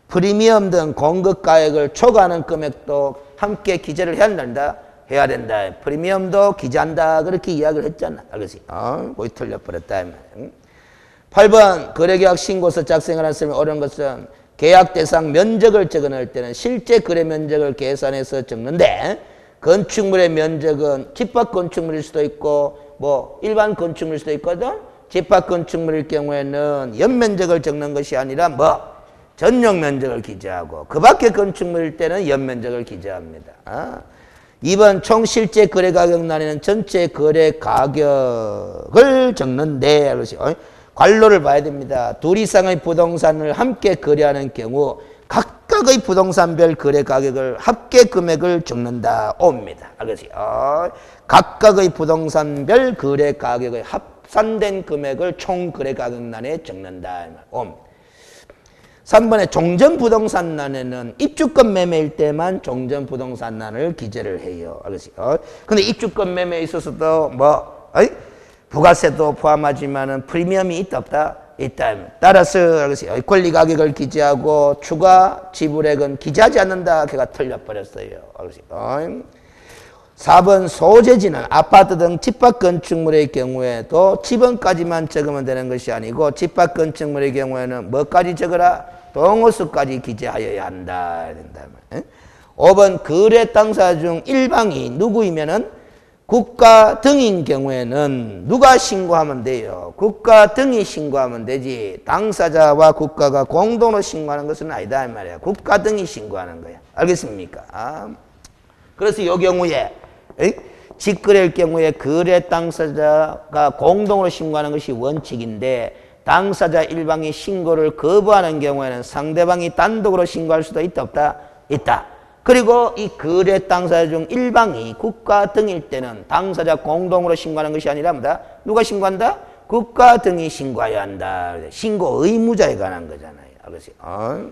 프리미엄 등 공급가격을 초과하는 금액도 함께 기재를 해야 된다. 프리미엄도 기재한다. 그렇게 이야기를 했잖아. 알겠어요? 거기 틀려버렸다. 8번 거래계약 신고서 작성하는 사람이 어려운 것은 계약 대상 면적을 적어놓을 때는 실제 거래 면적을 계산해서 적는데 건축물의 면적은 집합 건축물일 수도 있고 뭐 일반 건축물일 수도 있거든. 집합 건축물일 경우에는 연면적을 적는 것이 아니라 뭐 전용 면적을 기재하고 그 밖에 건축물일 때는 연면적을 기재합니다. 2번 총 실제 거래 가격란에는 전체 거래 가격을 적는데 관로를 봐야 됩니다. 둘 이상의 부동산을 함께 거래하는 경우 각각의 부동산별 거래 가격을 합계 금액을 적는다. 옵니다. 알겠어요? 각각의 부동산별 거래 가격의 합산된 금액을 총 거래 가격란에 적는다. 옵니다. 3번에 종전부동산란에는 입주권 매매일 때만 종전부동산란을 기재를 해요. 알겠어요? 근데 입주권 매매에 있어서도 뭐 부가세도 포함하지만은 프리미엄이 있다 없다? 있다. 따라서 권리 가격을 기재하고 추가 지불액은 기재하지 않는다. 걔가 틀려버렸어요. 4번 소재지는 아파트 등 집합 건축물의 경우에도 지번까지만 적으면 되는 것이 아니고 집합 건축물의 경우에는 뭐까지 적어라? 동호수까지 기재하여야 한다. 5번 거래 당사 중 일방이 누구이면은 국가 등인 경우에는 누가 신고하면 돼요? 국가 등이 신고하면 되지. 당사자와 국가가 공동으로 신고하는 것은 아니다 이 말이야. 국가 등이 신고하는 거야. 알겠습니까? 그래서 이 경우에 직거래일 경우에 거래 당사자가 공동으로 신고하는 것이 원칙인데 당사자 일방이 신고를 거부하는 경우에는 상대방이 단독으로 신고할 수도 있다 없다? 있다. 그리고 이 거래 당사자 중 일방이 국가 등일 때는 당사자 공동으로 신고하는 것이 아니라 뭐다? 누가 신고한다? 국가 등이 신고해야 한다. 신고 의무자에 관한 거잖아요. 알겠어요?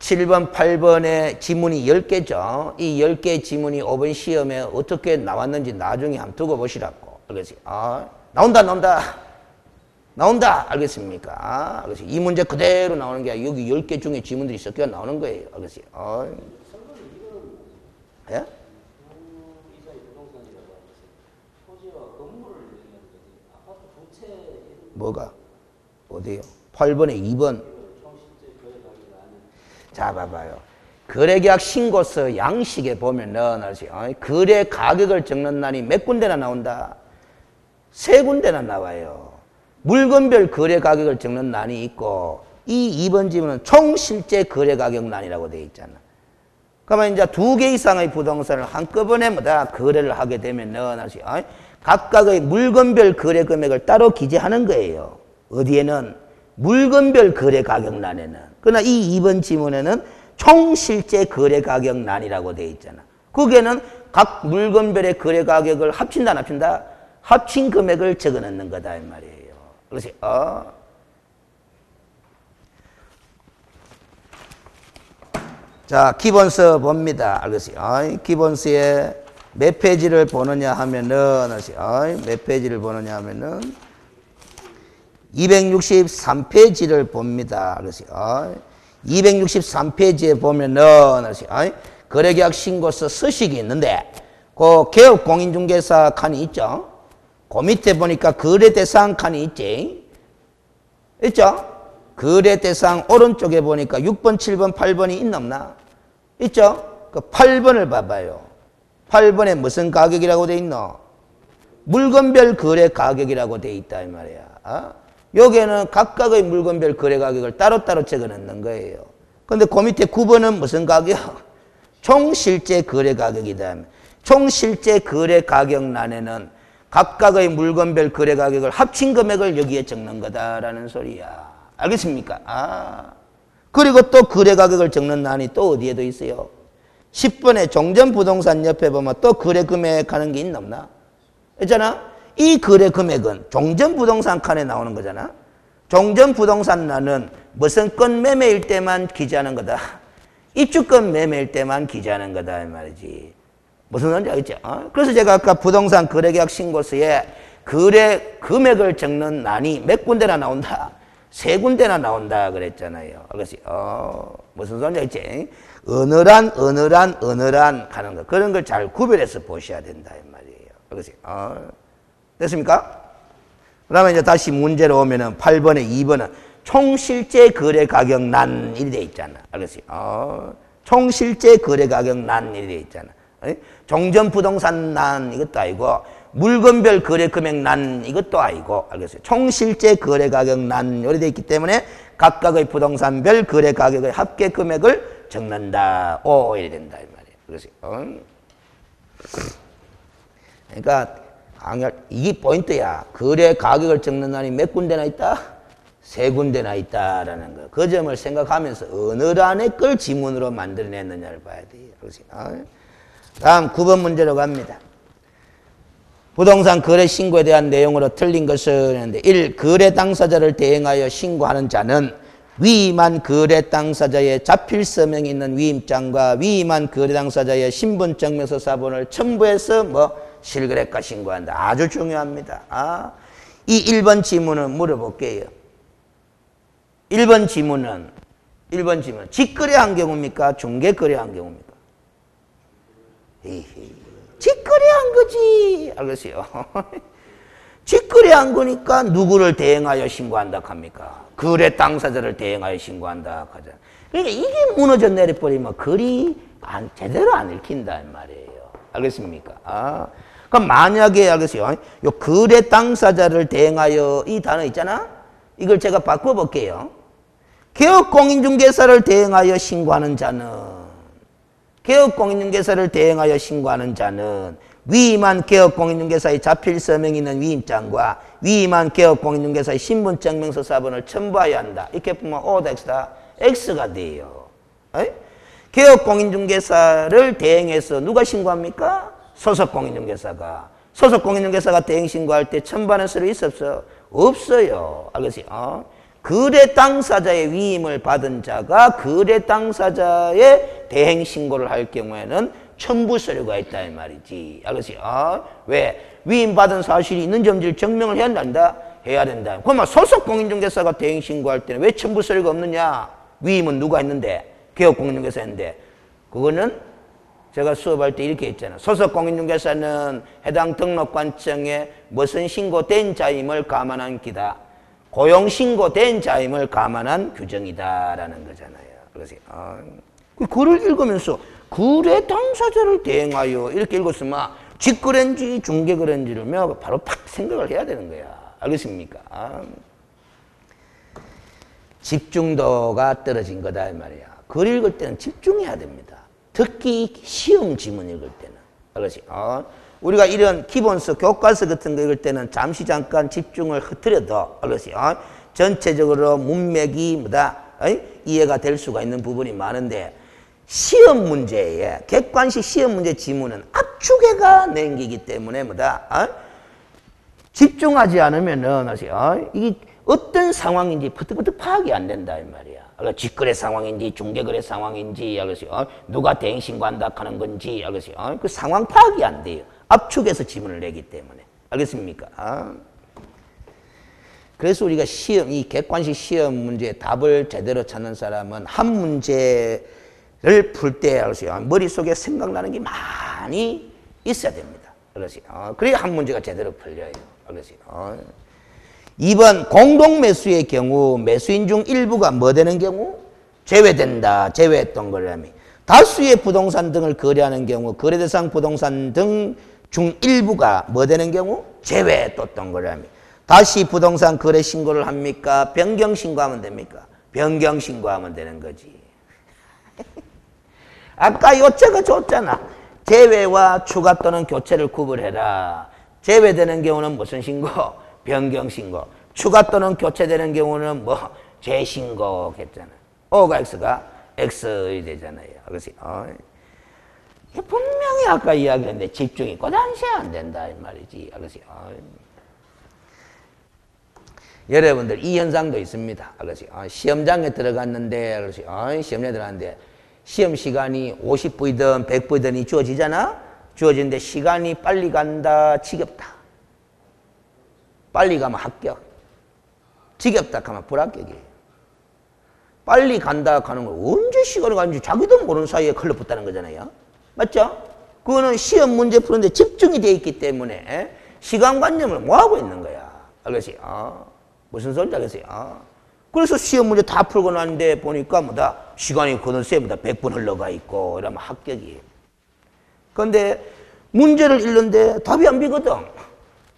7번, 8번에 지문이 10개죠. 이 10개 지문이 5번 시험에 어떻게 나왔는지 나중에 한번 두고 보시라고. 알겠어요? 나온다. 알겠습니까? 알겠어요? 이 문제 그대로 나오는 게 아니라 여기 10개 중에 지문들이 섞여 나오는 거예요. 알겠어요? 예? 뭐가? 어디요? 8번에 2번. 자, 봐봐요. 거래계약 신고서 양식에 보면은, 거래 가격을 적는 난이 몇 군데나 나온다? 3군데나 나와요. 물건별 거래 가격을 적는 난이 있고, 이 2번 지문은 총 실제 거래 가격 난이라고 되어 있잖아. 그러면 이제 2개 이상의 부동산을 한꺼번에 거래를 하게 되면은, 각각의 물건별 거래 금액을 따로 기재하는 거예요. 어디에는? 물건별 거래 가격란에는. 그러나 이 2번 지문에는 총 실제 거래 가격란이라고 되어 있잖아. 거기에는 각 물건별의 거래 가격을 합친다 안 합친다? 합친 금액을 적어 넣는 거다 이 말이에요. 그렇지? 자, 기본서 봅니다. 알겠어요? 기본서에 몇 페이지를 보느냐 하면은, 몇 페이지를 보느냐 하면은, 263페이지를 봅니다. 알겠어요? 263페이지에 보면은, 거래계약 신고서 서식이 있는데, 그 개업공인중개사 칸이 있죠? 그 밑에 보니까 거래대상 칸이 있지? 있죠? 거래대상 오른쪽에 보니까 6번, 7번, 8번이 있나 없나? 있죠? 그 8번을 봐봐요. 8번에 무슨 가격이라고 돼 있노? 물건별 거래 가격이라고 돼 있다 이 말이야. 여기에는 각각의 물건별 거래 가격을 따로따로 적어 넣는 거예요. 근데 그 밑에 9번은 무슨 가격? 총 실제 거래 가격이다. 총 실제 거래 가격란에는 각각의 물건별 거래 가격을 합친 금액을 여기에 적는 거다라는 소리야. 알겠습니까? 그리고 또 거래 가격을 적는 란이 또 어디에도 있어요? 10번에 종전부동산 옆에 보면 또 거래 금액 하는 게 있나 없나? 있잖아? 이 거래 금액은 종전부동산 칸에 나오는 거잖아? 종전부동산란은 무슨 건 매매일 때만 기재하는 거다. 입주권 매매일 때만 기재하는 거다 이 말이지. 무슨 말인지 알겠죠? 그래서 제가 아까 부동산 거래계약 신고서에 거래 금액을 적는 란이 몇 군데나 나온다? 3군데나 나온다 그랬잖아요. 알겠어요? 무슨 소리인지 알겠지? 어느 란 하는 거. 그런 걸 잘 구별해서 보셔야 된다 이 말이에요. 알겠어요? 됐습니까? 그 다음에 이제 다시 문제로 오면은 8번에 2번은 총 실제 거래 가격 난 이렇게 돼 있잖아. 알겠어요? 총 실제 거래 가격 난 이렇게 돼 있잖아. 종전 부동산 난 이것도 아니고 물건별 거래 금액 난 이것도 아니고 알겠어요? 총 실제 거래 가격 난 이렇게 돼 있기 때문에 각각의 부동산별 거래 가격의 합계 금액을 적는다. 이래 된다 이 말이에요. 그렇지? 그러니까 이게 포인트야. 거래 가격을 적는 난이 몇 군데나 있다? 3군데나 있다라는 거. 그 점을 생각하면서 어느 란에 걸 지문으로 만들어냈느냐를 봐야 돼요. 그렇지? 다음 9번 문제로 갑니다. 부동산 거래 신고에 대한 내용으로 틀린 것은 했는데 1. 거래 당사자를 대행하여 신고하는 자는 위임한 거래 당사자의 자필 서명이 있는 위임장과 위임한 거래 당사자의 신분증명서 사본을 첨부해서 실거래가 신고한다. 아주 중요합니다. 이 1번 지문은 물어볼게요. 1번 지문은 직거래한 경우입니까? 중개거래한 경우입니까? 직거래한 거지. 알겠어요? 직거래한 거니까 누구를 대행하여 신고한다 합니까? 거래 당사자를 대행하여 신고한다 하잖아. 그러니까 이게 무너져 내려버리면 글이 제대로 안 읽힌다 이 말이에요. 알겠습니까? 그럼 만약에 알겠어요? 요 거래 당사자를 대행하여 이 단어 있잖아? 이걸 제가 바꿔볼게요. 개업공인중개사를 대행하여 신고하는 자는 개업공인중개사를 대행하여 신고하는 자는 위임한 개업공인중개사의 자필 서명이 있는 위임장과 위임한 개업공인중개사의 신분증명서 사본을 첨부해야 한다. 이렇게 보면 O다 X다. X가 돼요. 개업공인중개사를 대행해서 누가 신고합니까? 소속공인중개사가. 소속공인중개사가 대행 신고할 때 첨부하는 서류 있어 없어? 없어요. 알겠어요? 거래 당사자의 위임을 받은 자가 거래 당사자의 대행 신고를 할 경우에는 첨부 서류가 있다 이 말이지. 알겠어요? 왜? 위임 받은 사실이 있는 점지를 증명을 해야 된다. 해야 된다. 그러면 소속 공인중개사가 대행 신고할 때는 왜 첨부 서류가 없느냐? 위임은 누가 했는데? 개업 공인중개사 했는데. 그거는 제가 수업할 때 이렇게 했잖아. 소속 공인중개사는 해당 등록관청에 무슨 신고된 자임을 감안한 기다. 고용 신고된 자임을 감안한 규정이다라는 거잖아요. 그래서 그 글을 읽으면서 거래 당사자를 대행하여 이렇게 읽었으면 직거래인지 중개거래인지를 바로 팍 생각을 해야 되는 거야. 알겠습니까? 집중도가 떨어진 거다 이 말이야. 글 읽을 때는 집중해야 됩니다. 특히 시험 지문 읽을 때는. 알겠지? 우리가 이런 기본서, 교과서 같은 거 읽을 때는 잠시 잠깐 집중을 흐트려도, 알겠지? 전체적으로 문맥이 뭐다? 이해가 될 수가 있는 부분이 많은데, 시험 문제에, 객관식 시험 문제 지문은 압축해가 남기기 때문에 뭐다? 집중하지 않으면은, 이게 어떤 상황인지 퍼뜩퍼뜩 파악이 안 된다, 이 말이야. 직거래 상황인지 중개거래 상황인지, 알겠어요? 누가 대행 신고한다 하는 건지, 알겠어요? 그 상황 파악이 안 돼요. 압축해서 지문을 내기 때문에. 알겠습니까? 그래서 우리가 시험, 이 객관식 시험 문제의 답을 제대로 찾는 사람은 한 문제를 풀 때, 알겠어요? 머릿속에 생각나는 게 많이 있어야 됩니다. 알겠어요? 그래야 한 문제가 제대로 풀려요. 알겠어요? 2번 공동매수의 경우 매수인 중 일부가 뭐 되는 경우? 제외된다. 제외했던 거라면. 다수의 부동산 등을 거래하는 경우 거래대상 부동산 등 중 일부가 뭐 되는 경우? 제외했던 거라면. 다시 부동산 거래 신고를 합니까? 변경 신고하면 됩니까? 변경 신고하면 되는 거지. 아까 요체가 줬잖아. 제외와 추가 또는 교체를 구분해라. 제외되는 경우는 무슨 신고? 변경 신고. 추가 또는 교체되는 경우는 뭐 재신고 했잖아. O가 X가 X이 되잖아요. 그래서 분명히 아까 이야기했는데 집중이 꼬단시 안 된다 이 말이지. 그래서 여러분들 이 현상도 있습니다. 그래서 시험장에 들어갔는데, 그래서 시험장에 들어갔는데 시험 시간이 50분이든 100분이든 주어지잖아. 주어지는데 시간이 빨리 간다, 지겹다. 빨리 가면 합격. 지겹다 하면 불합격이에요. 빨리 간다 하는 걸 언제 시간이 가는지 자기도 모르는 사이에 걸러붙다는 거잖아요. 맞죠? 그거는 시험 문제 푸는데 집중이 돼 있기 때문에 시간관념을 뭐하고 있는 거야. 알겠어요? 무슨 소리인지 알겠어요? 그래서 시험 문제 다 풀고 나는데 보니까 뭐다? 시간이 그늘새보다 100분 흘러가 있고 이러면 합격이에요. 그런데 문제를 읽는데 답이 안 비거든.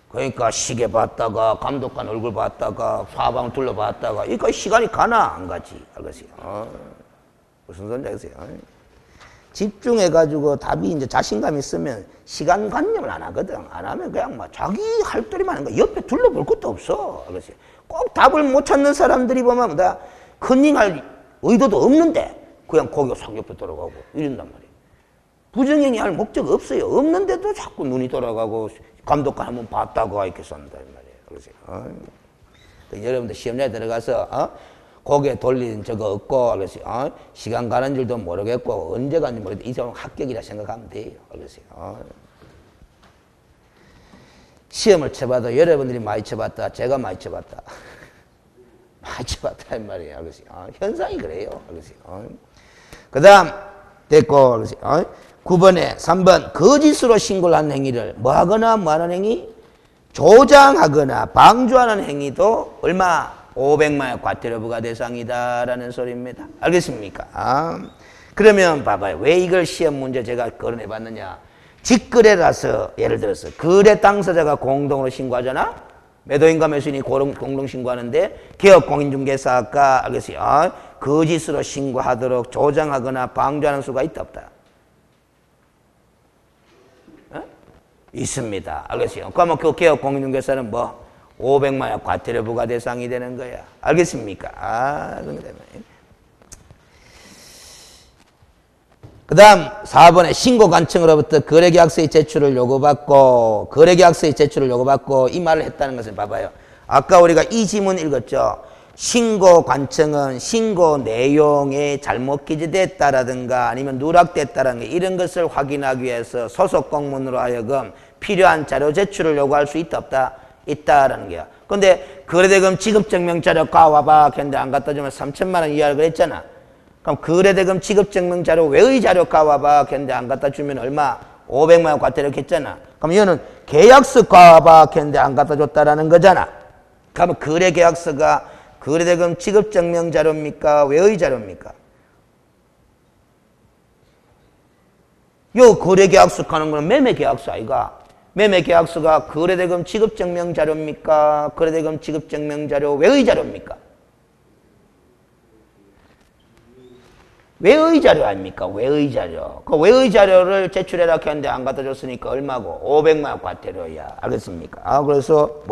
그러니까 시계 봤다가 감독관 얼굴 봤다가 사방 둘러봤다가 그러니까 시간이 가나 안 가지. 알겠어요? 무슨 소리인지 알겠어요? 집중해가지고 답이 이제 자신감 있으면 시간관념을 안 하거든. 안 하면 그냥 막 자기 할 소리만 하는 거야. 옆에 둘러볼 것도 없어. 알겠어요? 꼭 답을 못 찾는 사람들이 보면 뭐다? 컨닝할 의도도 없는데 그냥 거기가 싹 옆에 돌아가고 이런단 말이에요. 부정행위 할 목적 없어요. 없는데도 자꾸 눈이 돌아가고 감독관 한번 봤다고 이렇게 쏜다 이 말이에요. 그래서 여러분들 시험장에 들어가서 고개 돌리는 저거 없고, 그래서 시간 가는 줄도 모르겠고 언제 가는지 모르겠는데 이 사람은 합격이라 생각하면 돼요. 그래서 시험을 쳐봐도 여러분들이 많이 쳐봤다, 제가 많이 쳐봤다, 많이 쳐봤다 이 말이에요. 그래서 현상이 그래요. 그래서 그다음 됐고, 그래서 9번에 3번 거짓으로 신고를 한 행위를 뭐 하거나 뭐 하는 행위? 조장하거나 방조하는 행위도 얼마? 500만원 과태료부과 대상이다라는 소리입니다. 알겠습니까? 그러면 봐봐요. 왜 이걸 시험 문제 제가 거론해 봤느냐? 직거래라서 예를 들어서 거래 당사자가 공동으로 신고하잖아? 매도인과 매수인이 공동 신고하는데 개업 공인중개사가 알겠어요? 거짓으로 신고하도록 조장하거나 방조하는 수가 있다 없다? 있습니다. 알겠어요? 그러면 그 개업 공인중개사는 뭐 500만원 과태료 부과 대상이 되는 거야. 알겠습니까? 그 다음 4번에 신고관청으로부터 거래계약서의 제출을 요구받고 이 말을 했다는 것을 봐봐요. 아까 우리가 이 지문 읽었죠. 신고 관청은 신고 내용에 잘못 기재됐다라든가 아니면 누락됐다라는 게 이런 것을 확인하기 위해서 소속 공무원으로 하여금 필요한 자료 제출을 요구할 수 있다 없다? 있다라는 거야. 근데 거래대금 지급증명 자료 가와봐 했는데 안 갖다 주면 3천만 원 이하를 그랬잖아. 그럼 거래대금 지급증명 자료 외의 자료 가와봐 했는데 안 갖다 주면 얼마? 500만 원 과태료 했잖아. 그럼 이거는 계약서 가와봐 했는데 안 갖다 줬다라는 거잖아. 그러면 거래계약서가 거래대금 지급증명 자료입니까? 외의 자료입니까? 요 거래계약서 하는 거는 매매계약서 아이가? 매매계약서가 거래대금 지급증명 자료입니까? 거래대금 지급증명 자료 외의 자료입니까? 외의 자료 아닙니까? 외의 자료. 그 외의 자료를 제출해라 했는데 안 갖다 줬으니까 얼마고? 500만 원 과태료야. 알겠습니까? 그래서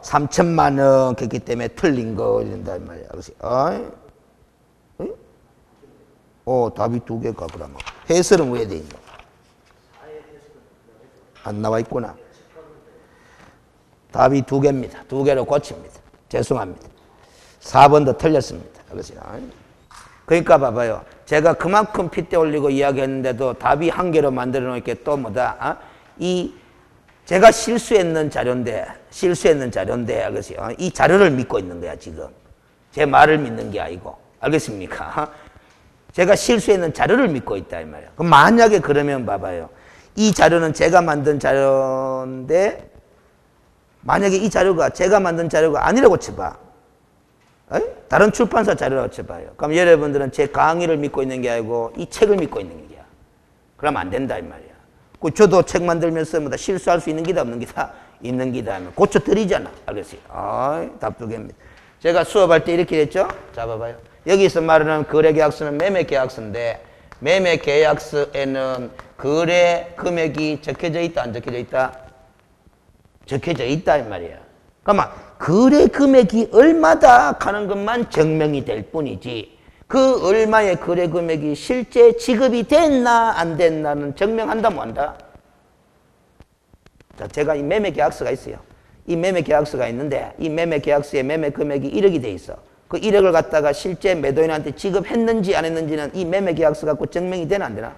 3천만 원 했기 때문에 틀린 거 이런다 말이야. 그래서 답이 두 개가 그러면 해설은 왜 돼 있노? 안 나와 있구나. 답이 두 개입니다. 두 개로 고칩니다. 죄송합니다. 4번도 틀렸습니다. 그래서 그러니까 봐봐요. 제가 그만큼 핏대 올리고 이야기했는데도 답이 한 개로 만들어 놓을게 또 뭐다? 제가 실수했는 자료인데, 그래서 이 자료를 믿고 있는 거야, 지금. 제 말을 믿는 게 아니고. 알겠습니까? 제가 실수했는 자료를 믿고 있다, 이 말이야. 그럼 만약에 그러면 봐봐요. 이 자료는 제가 만든 자료인데, 만약에 이 자료가 제가 만든 자료가 아니라고 쳐봐. 다른 출판사 자료라고 쳐봐요. 그럼 여러분들은 제 강의를 믿고 있는 게 아니고 이 책을 믿고 있는 게야. 그러면 안 된다 이 말이야. 저도 책 만들면서 뭐다 실수할 수 있는 기다 없는 기다 있는 기다 하면 고쳐드리잖아. 알겠어요? 답 두 개입니다. 제가 수업할 때 이렇게 했죠? 자 봐봐요. 여기서 말하는 거래계약서는 매매계약서인데 매매계약서에는 거래 금액이 적혀져 있다 안 적혀져 있다? 적혀져 있다 이 말이야. 그러면 거래 금액이 얼마다 하는 것만 증명이 될 뿐이지 그 얼마의 거래 금액이 실제 지급이 됐나 안 됐나는 증명한다 뭐 한다? 자, 제가 이 매매계약서가 있어요. 이 매매계약서가 있는데 이 매매계약서에 매매 금액이 1억이 돼 있어. 그 1억을 갖다가 실제 매도인한테 지급했는지 안 했는지는 이 매매계약서 갖고 증명이 되나 안 되나?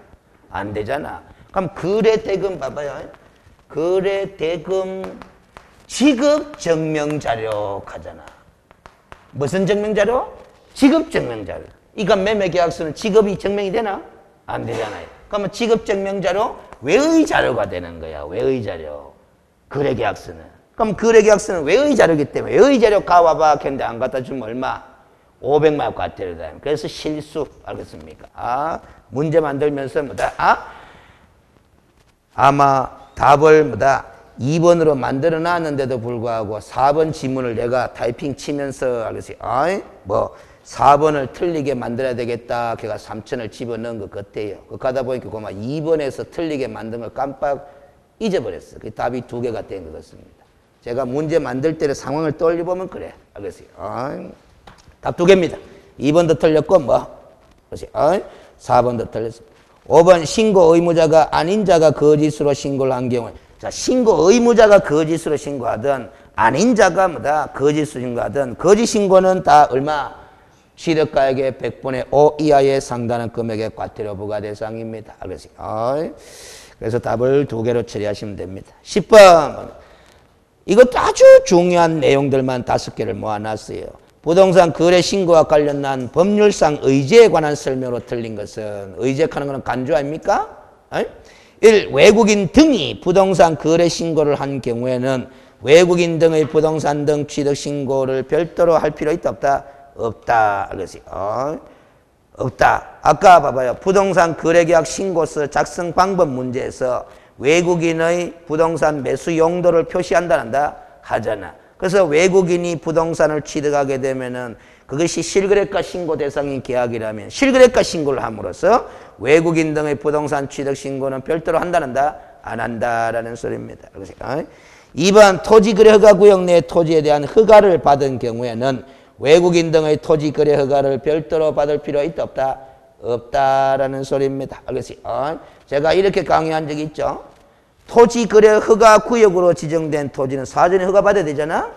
안 되잖아. 그럼 거래대금 봐봐요. 거래대금 지급 증명 자료 하잖아. 무슨 증명 자료? 지급 증명 자료. 이거 매매 계약서는 지급이 증명이 되나? 안 되잖아요. 그러면 지급 증명 자료 외의 자료가 되는 거야. 외의 자료. 거래 계약서는. 그럼 거래 계약서는 외의 자료이기 때문에 외의 자료 가와봐 했는데 안 갖다 주면 얼마? 500만 원 과태료다. 그래서 실수. 알겠습니까? 문제 만들면서 뭐다? 아마 답을 뭐다? 2번으로 만들어 놨는데도 불구하고 4번 지문을 내가 타이핑 치면서 알겠어요. 4번을 틀리게 만들어야 되겠다. 걔가 3천을 집어넣은 것 같아요. 그렇게 하다 보니까 고마 2번에서 틀리게 만든 걸 깜빡 잊어버렸어. 그 답이 두 개가 된 것 같습니다. 제가 문제 만들 때의 상황을 떠올려보면 그래. 알겠어요. 답 두 개입니다. 2번도 틀렸고 그렇지. 4번도 틀렸습니다. 5번 신고 의무자가 아닌 자가 거짓으로 신고를 한 경우에 자, 신고 의무자가 거짓으로 신고하든 아닌 자가 뭐다 거짓으로 신고하든 거짓 신고는 다 얼마? 취득가액의 100분의 5 이하에 상당한 금액의 과태료 부과 대상입니다. 알겠어요? 그래서 답을 두 개로 처리하시면 됩니다. 10번 이것도 아주 중요한 내용들만 5개를 모아놨어요. 부동산 거래 신고와 관련한 법률상 의제에 관한 설명으로 틀린 것은 의제하는 것은 간주 아닙니까? 1. 외국인 등이 부동산 거래 신고를 한 경우에는 외국인 등의 부동산 등 취득 신고를 별도로 할 필요 있다 없다? 없다. 알겠어요? 없다. 아까 봐봐요. 부동산 거래계약 신고서 작성 방법 문제에서 외국인의 부동산 매수 용도를 표시한다 하잖아. 그래서 외국인이 부동산을 취득하게 되면은 그것이 실거래가 신고 대상인 계약이라면 실거래가 신고를 함으로써 외국인 등의 부동산 취득 신고는 별도로 한다는다? 안 한다라는 소리입니다. 2번 토지거래 허가 구역 내 토지에 대한 허가를 받은 경우에는 외국인 등의 토지거래 허가를 별도로 받을 필요가 있다 없다? 없다라는 소리입니다. 알겠어요? 제가 이렇게 강의한 적이 있죠. 토지거래 허가 구역으로 지정된 토지는 사전에 허가 받아야 되잖아.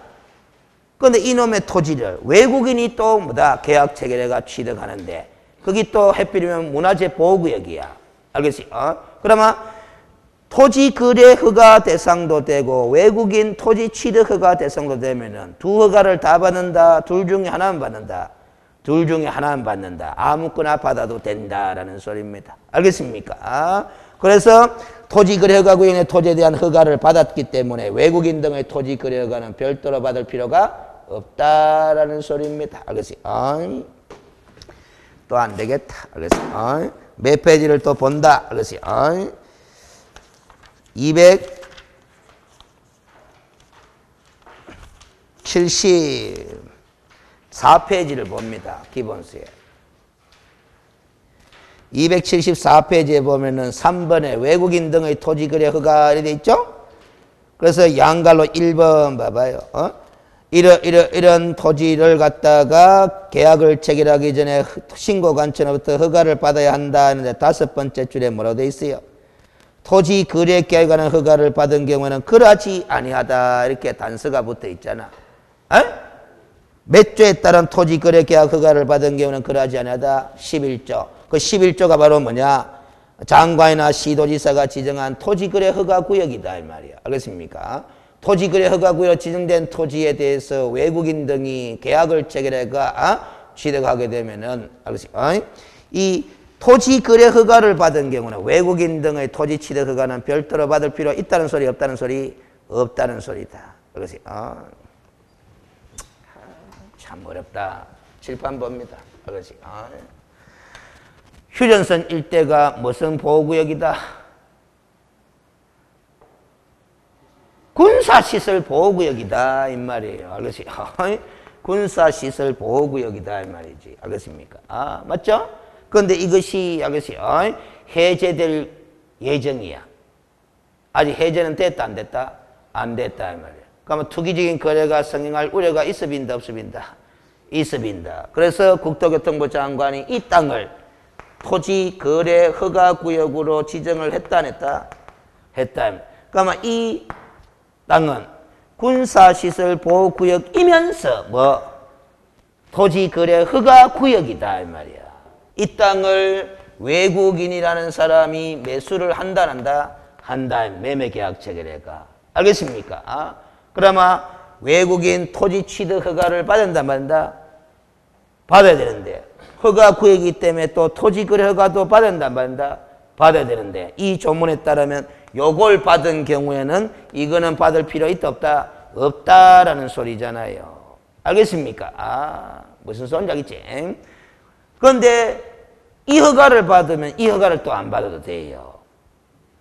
근데 이놈의 토지를 외국인이 또 뭐다? 계약 체결해가 취득하는데 거기 또 해필이면 문화재 보호구역이야. 알겠지? 그러면 토지 거래 허가 대상도 되고 외국인 토지 취득 허가 대상도 되면은 두 허가를 다 받는다. 둘 중에 하나만 받는다. 둘 중에 하나만 받는다. 아무거나 받아도 된다라는 소리입니다. 알겠습니까? 그래서 토지 거래 허가 구역의 토지에 대한 허가를 받았기 때문에 외국인 등의 토지 거래 허가는 별도로 받을 필요가 없다라는 소리입니다. 알겠지? 또 안 되겠다. 알겠지? 몇 페이지를 또 본다. 알겠지? 274페이지를 봅니다. 기본수에. 274페이지에 보면은 3번에 외국인 등의 토지 거래 허가 이렇게 돼 있죠? 그래서 양갈로 1번 봐봐요. 이런 토지를 갖다가 계약을 체결하기 전에 신고관청으로부터 허가를 받아야 한다 하는데 5번째 줄에 뭐라고 돼 있어요? 토지 거래 계약에 관한 허가를 받은 경우에는 그러하지 아니하다 이렇게 단서가 붙어 있잖아. 몇 조에 따른 토지 거래 계약 허가를 받은 경우는 그러하지 아니하다. 11조. 그 11조가 바로 뭐냐? 장관이나 시도지사가 지정한 토지 거래 허가 구역이다 이 말이야. 알겠습니까? 토지 거래 허가 구역으로 지정된 토지에 대해서 외국인 등이 계약을 체결해가 취득하게 되면은 알겠습니까? 이 토지 거래 허가를 받은 경우는 외국인 등의 토지 취득 허가는 별도로 받을 필요 있다는 소리 없다는 소리? 없다는 소리다. 그것이 참 어렵다. 칠판 봅니다. 그것이 휴전선 일대가 무슨 보호구역이다? 군사시설 보호구역이다 이 말이에요. 알겠지? 군사시설 보호구역이다 이 말이지. 알겠습니까? 맞죠? 그런데 이것이 알겠어요. 해제될 예정이야. 아직 해제는 됐다 안 됐다? 안 됐다 이 말이야. 그러면 투기적인 거래가 성행할 우려가 있어 빈다 없어 빈다? 있어 빈다. 그래서 국토교통부 장관이 이 땅을 토지 거래 허가 구역으로 지정을 했다 안 했다? 했다. 그러면 이 땅은 군사시설 보호구역이면서 뭐 토지 거래 허가 구역이다 이 말이야. 이 땅을 외국인이라는 사람이 매수를 한다 안 한다? 한다. 매매계약 체결해가. 알겠습니까? 그러면 외국인 토지 취득 허가를 받는다 말한다? 받아야 되는데 허가 구역이기 때문에 또 토지 거래 허가도 받는다 말한다? 받아야 되는데 이 조문에 따르면 요걸 받은 경우에는 이거는 받을 필요 있다 없다? 없다라는 소리잖아요. 알겠습니까? 무슨 소리인지 알겠지? 그런데 이 허가를 받으면 이 허가를 또 안 받아도 돼요.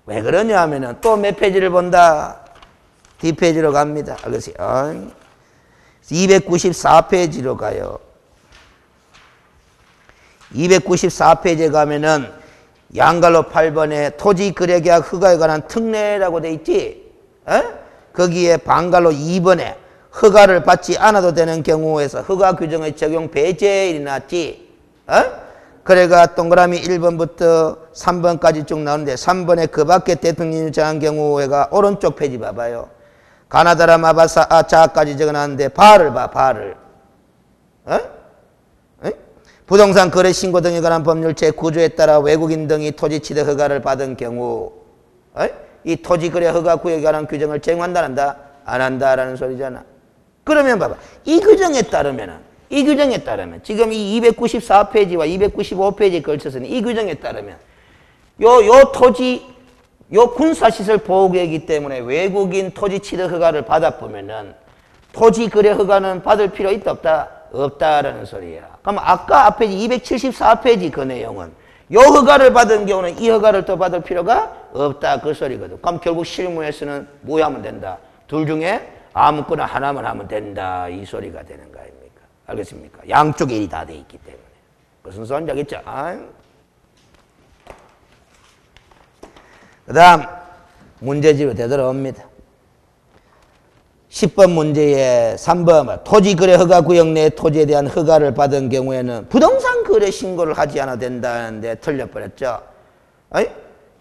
왜 그러냐 하면은 또 몇 페이지를 본다? 뒷페이지로 갑니다. 알겠어요? 294페이지로 가요. 294페이지에 가면은 양갈로 8번에 토지 거래 계약 허가에 관한 특례라고 돼 있지? 거기에 방갈로 2번에 허가를 받지 않아도 되는 경우에서 허가 규정의 적용 배제일이 났지? 그래가 동그라미 1번부터 3번까지 쭉 나오는데 3번에 그 밖에 대통령이 정한 경우가 오른쪽 페이지 봐봐요. 가나다라 마바사 아자까지 적어놨는데 바를 봐. 바를. 부동산 거래 신고 등에 관한 법률 제9조에 따라 외국인 등이 토지 취득 허가를 받은 경우 이 토지 거래 허가 구역에 관한 규정을 적용한다 안 한다? 안 한다라는 소리잖아. 그러면 봐봐. 이 규정에 따르면 지금 이 294페이지와 295페이지에 걸쳐서는 이 규정에 따르면 요 토지 요 군사시설 보호구역이기 때문에 외국인 토지 취득 허가를 받아보면은 토지 거래 허가는 받을 필요 있다 없다? 없다라는 소리야. 그럼 아까 앞에 274페이지 그 내용은 요 허가를 받은 경우는 이 허가를 또 받을 필요가 없다 그 소리거든. 그럼 결국 실무에서는 뭐 하면 된다? 둘 중에 아무거나 하나만 하면 된다 이 소리가 되는 거 아닙니까? 알겠습니까? 양쪽에 일이 다 돼 있기 때문에. 무슨 소리인지 알겠죠? 그 다음 문제집으로 되돌아옵니다. 10번 문제에 3번 토지 거래 허가 구역 내 토지에 대한 허가를 받은 경우에는 부동산 거래 신고를 하지 않아도 된다는데 틀려버렸죠.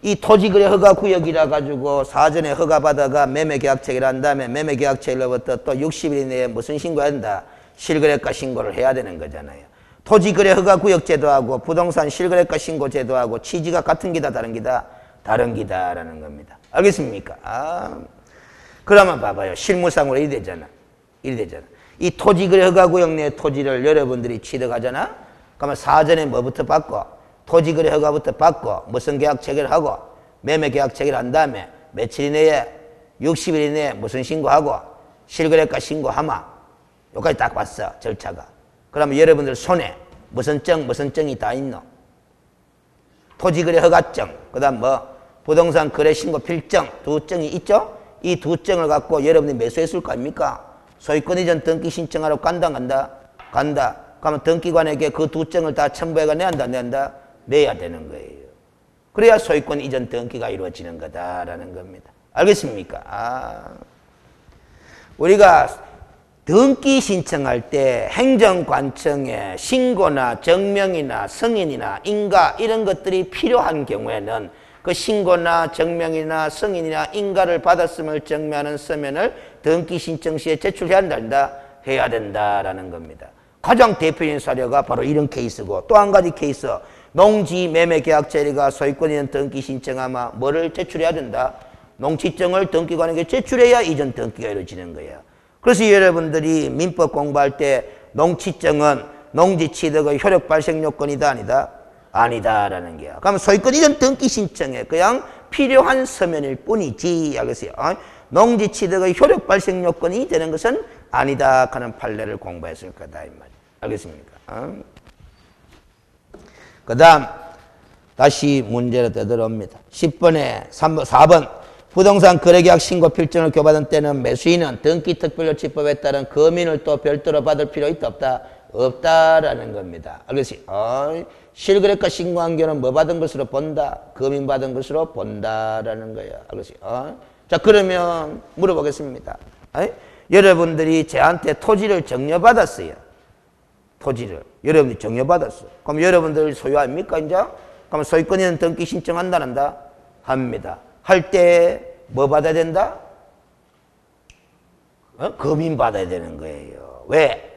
이 토지거래 허가구역이라 가지고 사전에 허가받아가 매매계약체계를 한 다음에 매매계약체로부터 또 60일 이내에 무슨 신고해야 된다? 실거래가 신고를 해야 되는 거잖아요. 토지거래 허가구역 제도하고 부동산 실거래가 신고 제도하고 취지가 같은 기다 다른 기다? 다른 기다라는 겁니다. 알겠습니까? 그러면 봐봐요. 실무상으로 이리 되잖아. 이 토지거래 허가구역 내 토지를 여러분들이 취득하잖아? 그러면 사전에 뭐부터 받고? 토지거래 허가부터 받고 무슨 계약 체결을 하고 매매 계약 체결을 한 다음에 며칠 이내에 60일 이내에 무슨 신고하고 실거래가 신고하마. 여기까지 딱 왔어. 절차가. 그러면 여러분들 손에 무슨 정이 다 있노? 토지거래 허가증, 그 다음 뭐 부동산 거래 신고 필증 두 증이 있죠? 이 두 증을 갖고 여러분들이 매수했을 거 아닙니까? 소유권 이전 등기 신청하러 간다. 그러면 등기관에게 그 두 증을 다 첨부해가 내야 되는 거예요. 그래야 소유권 이전 등기가 이루어지는 거다라는 겁니다. 알겠습니까? 우리가 등기 신청할 때 행정관청에 신고나 정명이나 승인이나 인가 이런 것들이 필요한 경우에는 그 신고나 정명이나 승인이나 인가를 받았음을 증명하는 서면을 등기 신청 시에 제출해야 한다. 해야 된다라는 겁니다. 가장 대표적인 사례가 바로 이런 케이스고 또 한 가지 케이스 농지 매매 계약 체리가 소유권 이전 등기 신청하면 뭐를 제출해야 된다? 농지증을 등기관에게 제출해야 이전 등기가 이루어지는 거예요. 그래서 여러분들이 민법 공부할 때 농지증은 농지 취득의 효력 발생 요건이다 아니다? 아니다라는 게야. 그러면 소유권 이전 등기 신청에 그냥 필요한 서면일 뿐이지. 알겠어요? 농지 취득의 효력 발생 요건이 되는 것은 아니다 하는 판례를 공부했을 거다 이 말이야. 알겠습니까? 그 다음 다시 문제로 되돌아옵니다. 10번에 4번 부동산 거래계약 신고 필증을 교받은 때는 매수인은 등기특별조치법에 따른 거민을 또 별도로 받을 필요 있다 없다? 없다라는 겁니다. 알겠어요? 실거래가 신고한 경우는 뭐 받은 것으로 본다? 거민 받은 것으로 본다라는 거예요. 알겠어요? 자 그러면 물어보겠습니다. 여러분들이 저한테 토지를 정려받았어요. 토지를 여러분들이 정려받았어. 그럼 여러분들 소유 아닙니까 이제? 그럼 소유권에는 등기 신청한다 한다? 합니다. 할 때 뭐 받아야 된다? 거민 받아야 되는 거예요. 왜?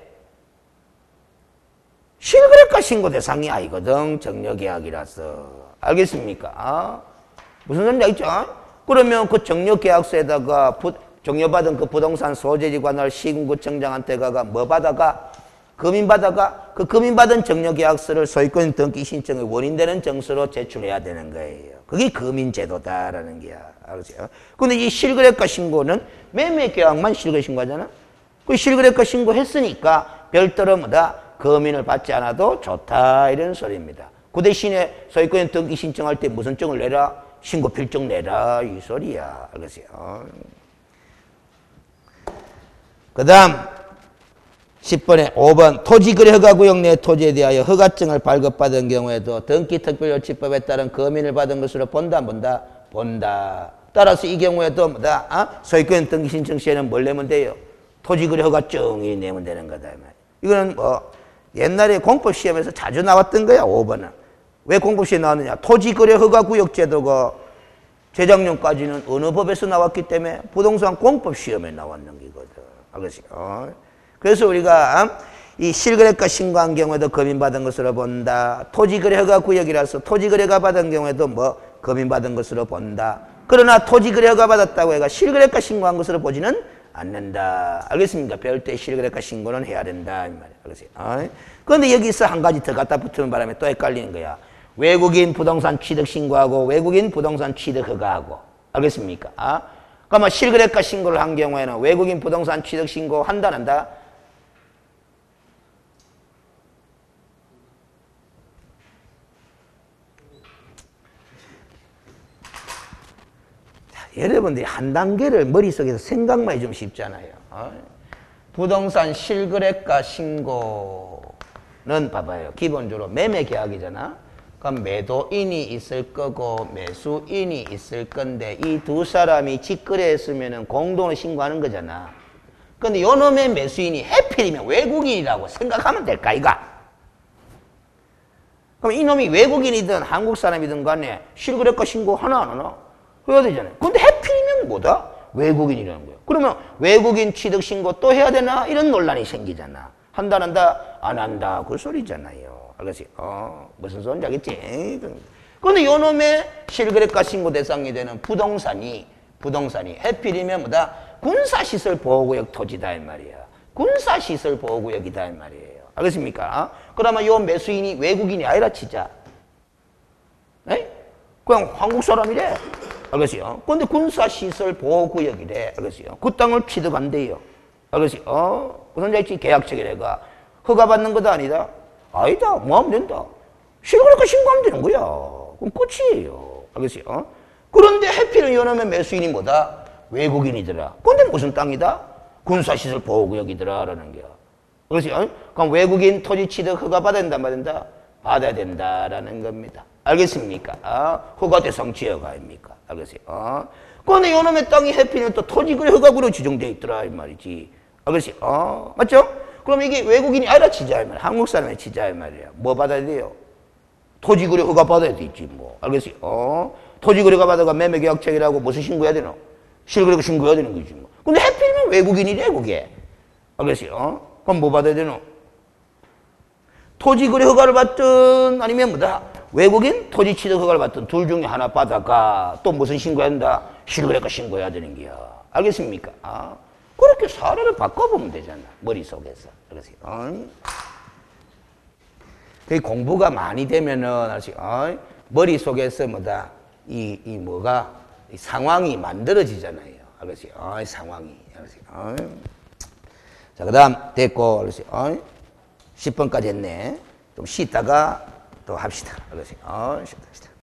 실거래가 신고 대상이 아니거든. 정려계약이라서. 알겠습니까? 무슨 소리인지 알겠죠? 그러면 그 정려계약서에다가 정려받은 그 부동산 소재지 관할 시군구청장한테 가가 뭐 받아가? 거민 받아가? 그 거민받은 정려계약서를 소유권 등기 신청의 원인되는 정서로 제출해야 되는 거예요. 그게 거민제도다라는 게야. 알았어요? 근데 이 실거래가 신고는 매매계약만 실거래 신고하잖아? 그 실거래가 신고했으니까 별도로 뭐다? 거민을 받지 않아도 좋다. 이런 소리입니다. 그 대신에 소유권 등기 신청할 때 무슨 증을 내라? 신고 필증 내라. 이 소리야. 알겠어요? 그 다음 10번에 5번 토지거래 허가구역 내 토지에 대하여 허가증을 발급받은 경우에도 등기특별조치법에 따른 거민을 받은 것으로 본다 안 본다? 본다. 따라서 이 경우에도 뭐다? 소유권 등기 신청 시에는 뭘 내면 돼요? 토지거래 허가증이 내면 되는 거다. 이거는 뭐 옛날에 공법시험에서 자주 나왔던 거야. 5번은. 왜 공법시험에 나왔느냐? 토지거래 허가구역 제도가 재작년까지는 어느 법에서 나왔기 때문에 부동산 공법시험에 나왔는 거거든. 알겠어요? 그래서 우리가 이 실거래가 신고한 경우에도 거민받은 것으로 본다. 토지거래 허가구역이라서 토지거래가 받은 경우에도 뭐 거민받은 것으로 본다. 그러나 토지거래 허가 받았다고 해가 실거래가 신고한 것으로 보지는 않는다. 알겠습니까? 별도의 실거래가 신고는 해야 된다. 이 말이야. 알겠어요? 그런데 여기서 한 가지 더 갖다 붙으는 바람에 또 헷갈리는 거야. 외국인 부동산 취득 신고하고 외국인 부동산 취득 허가하고. 알겠습니까? 그러면 실거래가 신고를 한 경우에는 외국인 부동산 취득 신고 한다 안 한다? 여러분들이 한 단계를 머릿속에서 생각만 해주면 쉽잖아요. 부동산 실거래가 신고는 봐봐요. 기본적으로 매매 계약이잖아. 그럼 매도인이 있을 거고 매수인이 있을 건데 이 두 사람이 직거래했으면 공동으로 신고하는 거잖아. 근데 요놈의 매수인이 해필이면 외국인이라고 생각하면 될까 이가? 그럼 이놈이 외국인이든 한국 사람이든 간에 실거래가 신고 하나 안 하나? 해야 되잖아요. 근데 해필이면 뭐다? 외국인이라는 거예요. 그러면 외국인 취득 신고 또 해야 되나? 이런 논란이 생기잖아. 한다 안 한다? 안 한다. 그 소리잖아요. 알겠지? 무슨 소리인지 알겠지? 근데 요놈의 실거래가 신고 대상이 되는 부동산이 해필이면 뭐다? 군사시설 보호구역 토지다 이 말이야. 군사시설 보호구역이다 이 말이에요. 알겠습니까? 그러면 요 매수인이 외국인이 아니라 치자. 에? 그냥 한국 사람이래. 알겠어요? 근데 군사시설 보호구역이래. 알겠어요? 그 땅을 취득한대요. 알겠어요? 무슨 자치 계약체결해가 허가받는 것도 아니다. 아니다. 뭐 하면 된다. 실거래가 신고하면 되는 거야. 그럼 끝이에요. 알겠어요? 그런데 해필은 요놈의 매수인이 뭐다? 외국인이더라. 근데 무슨 땅이다? 군사시설 보호구역이더라. 라는 거야. 그렇죠? 그럼 외국인 토지 취득 허가 받아야 된다, 말된다? 받아야 된다라는 겁니다. 알겠습니까? 허가 대상 지역 아닙니까? 알겠어요? 그런데 요놈의 땅이 해필은 또 토지거래 허가구로 지정되어 있더라, 이 말이지. 알겠어요? 맞죠? 그럼 이게 외국인이 아니라 치자, 이 말이야. 한국 사람의 치자, 이 말이야. 뭐 받아야 돼요? 토지거래 허가 받아야 되지, 뭐. 알겠어요? 토지거래가 받아가 매매계약 체결하고 무슨 신고해야 되노? 실거래가 신고해야 되는 거지, 뭐. 근데 해필이면 외국인이래, 그게. 알겠어요? 그럼 뭐 받아야 되노? 토지거래 허가를 받든 아니면 뭐다? 외국인 토지 취득 허가를 받든 둘 중에 하나 받아가 또 무슨 신고해야 된다? 실거래가 신고해야 되는 거야. 알겠습니까? 그렇게 사례를 바꿔보면 되잖아. 머릿속에서. 알겠어요? 그 공부가 많이 되면은 머릿속에서 뭐다? 뭐가 이 상황이 만들어지잖아요. 알겠어요? 상황이. 알겠어요? 자, 그 다음 됐고, 알겠어요? 10번까지 했네. 좀 쉬다가 또 합시다. 알겠어요? 쉬다.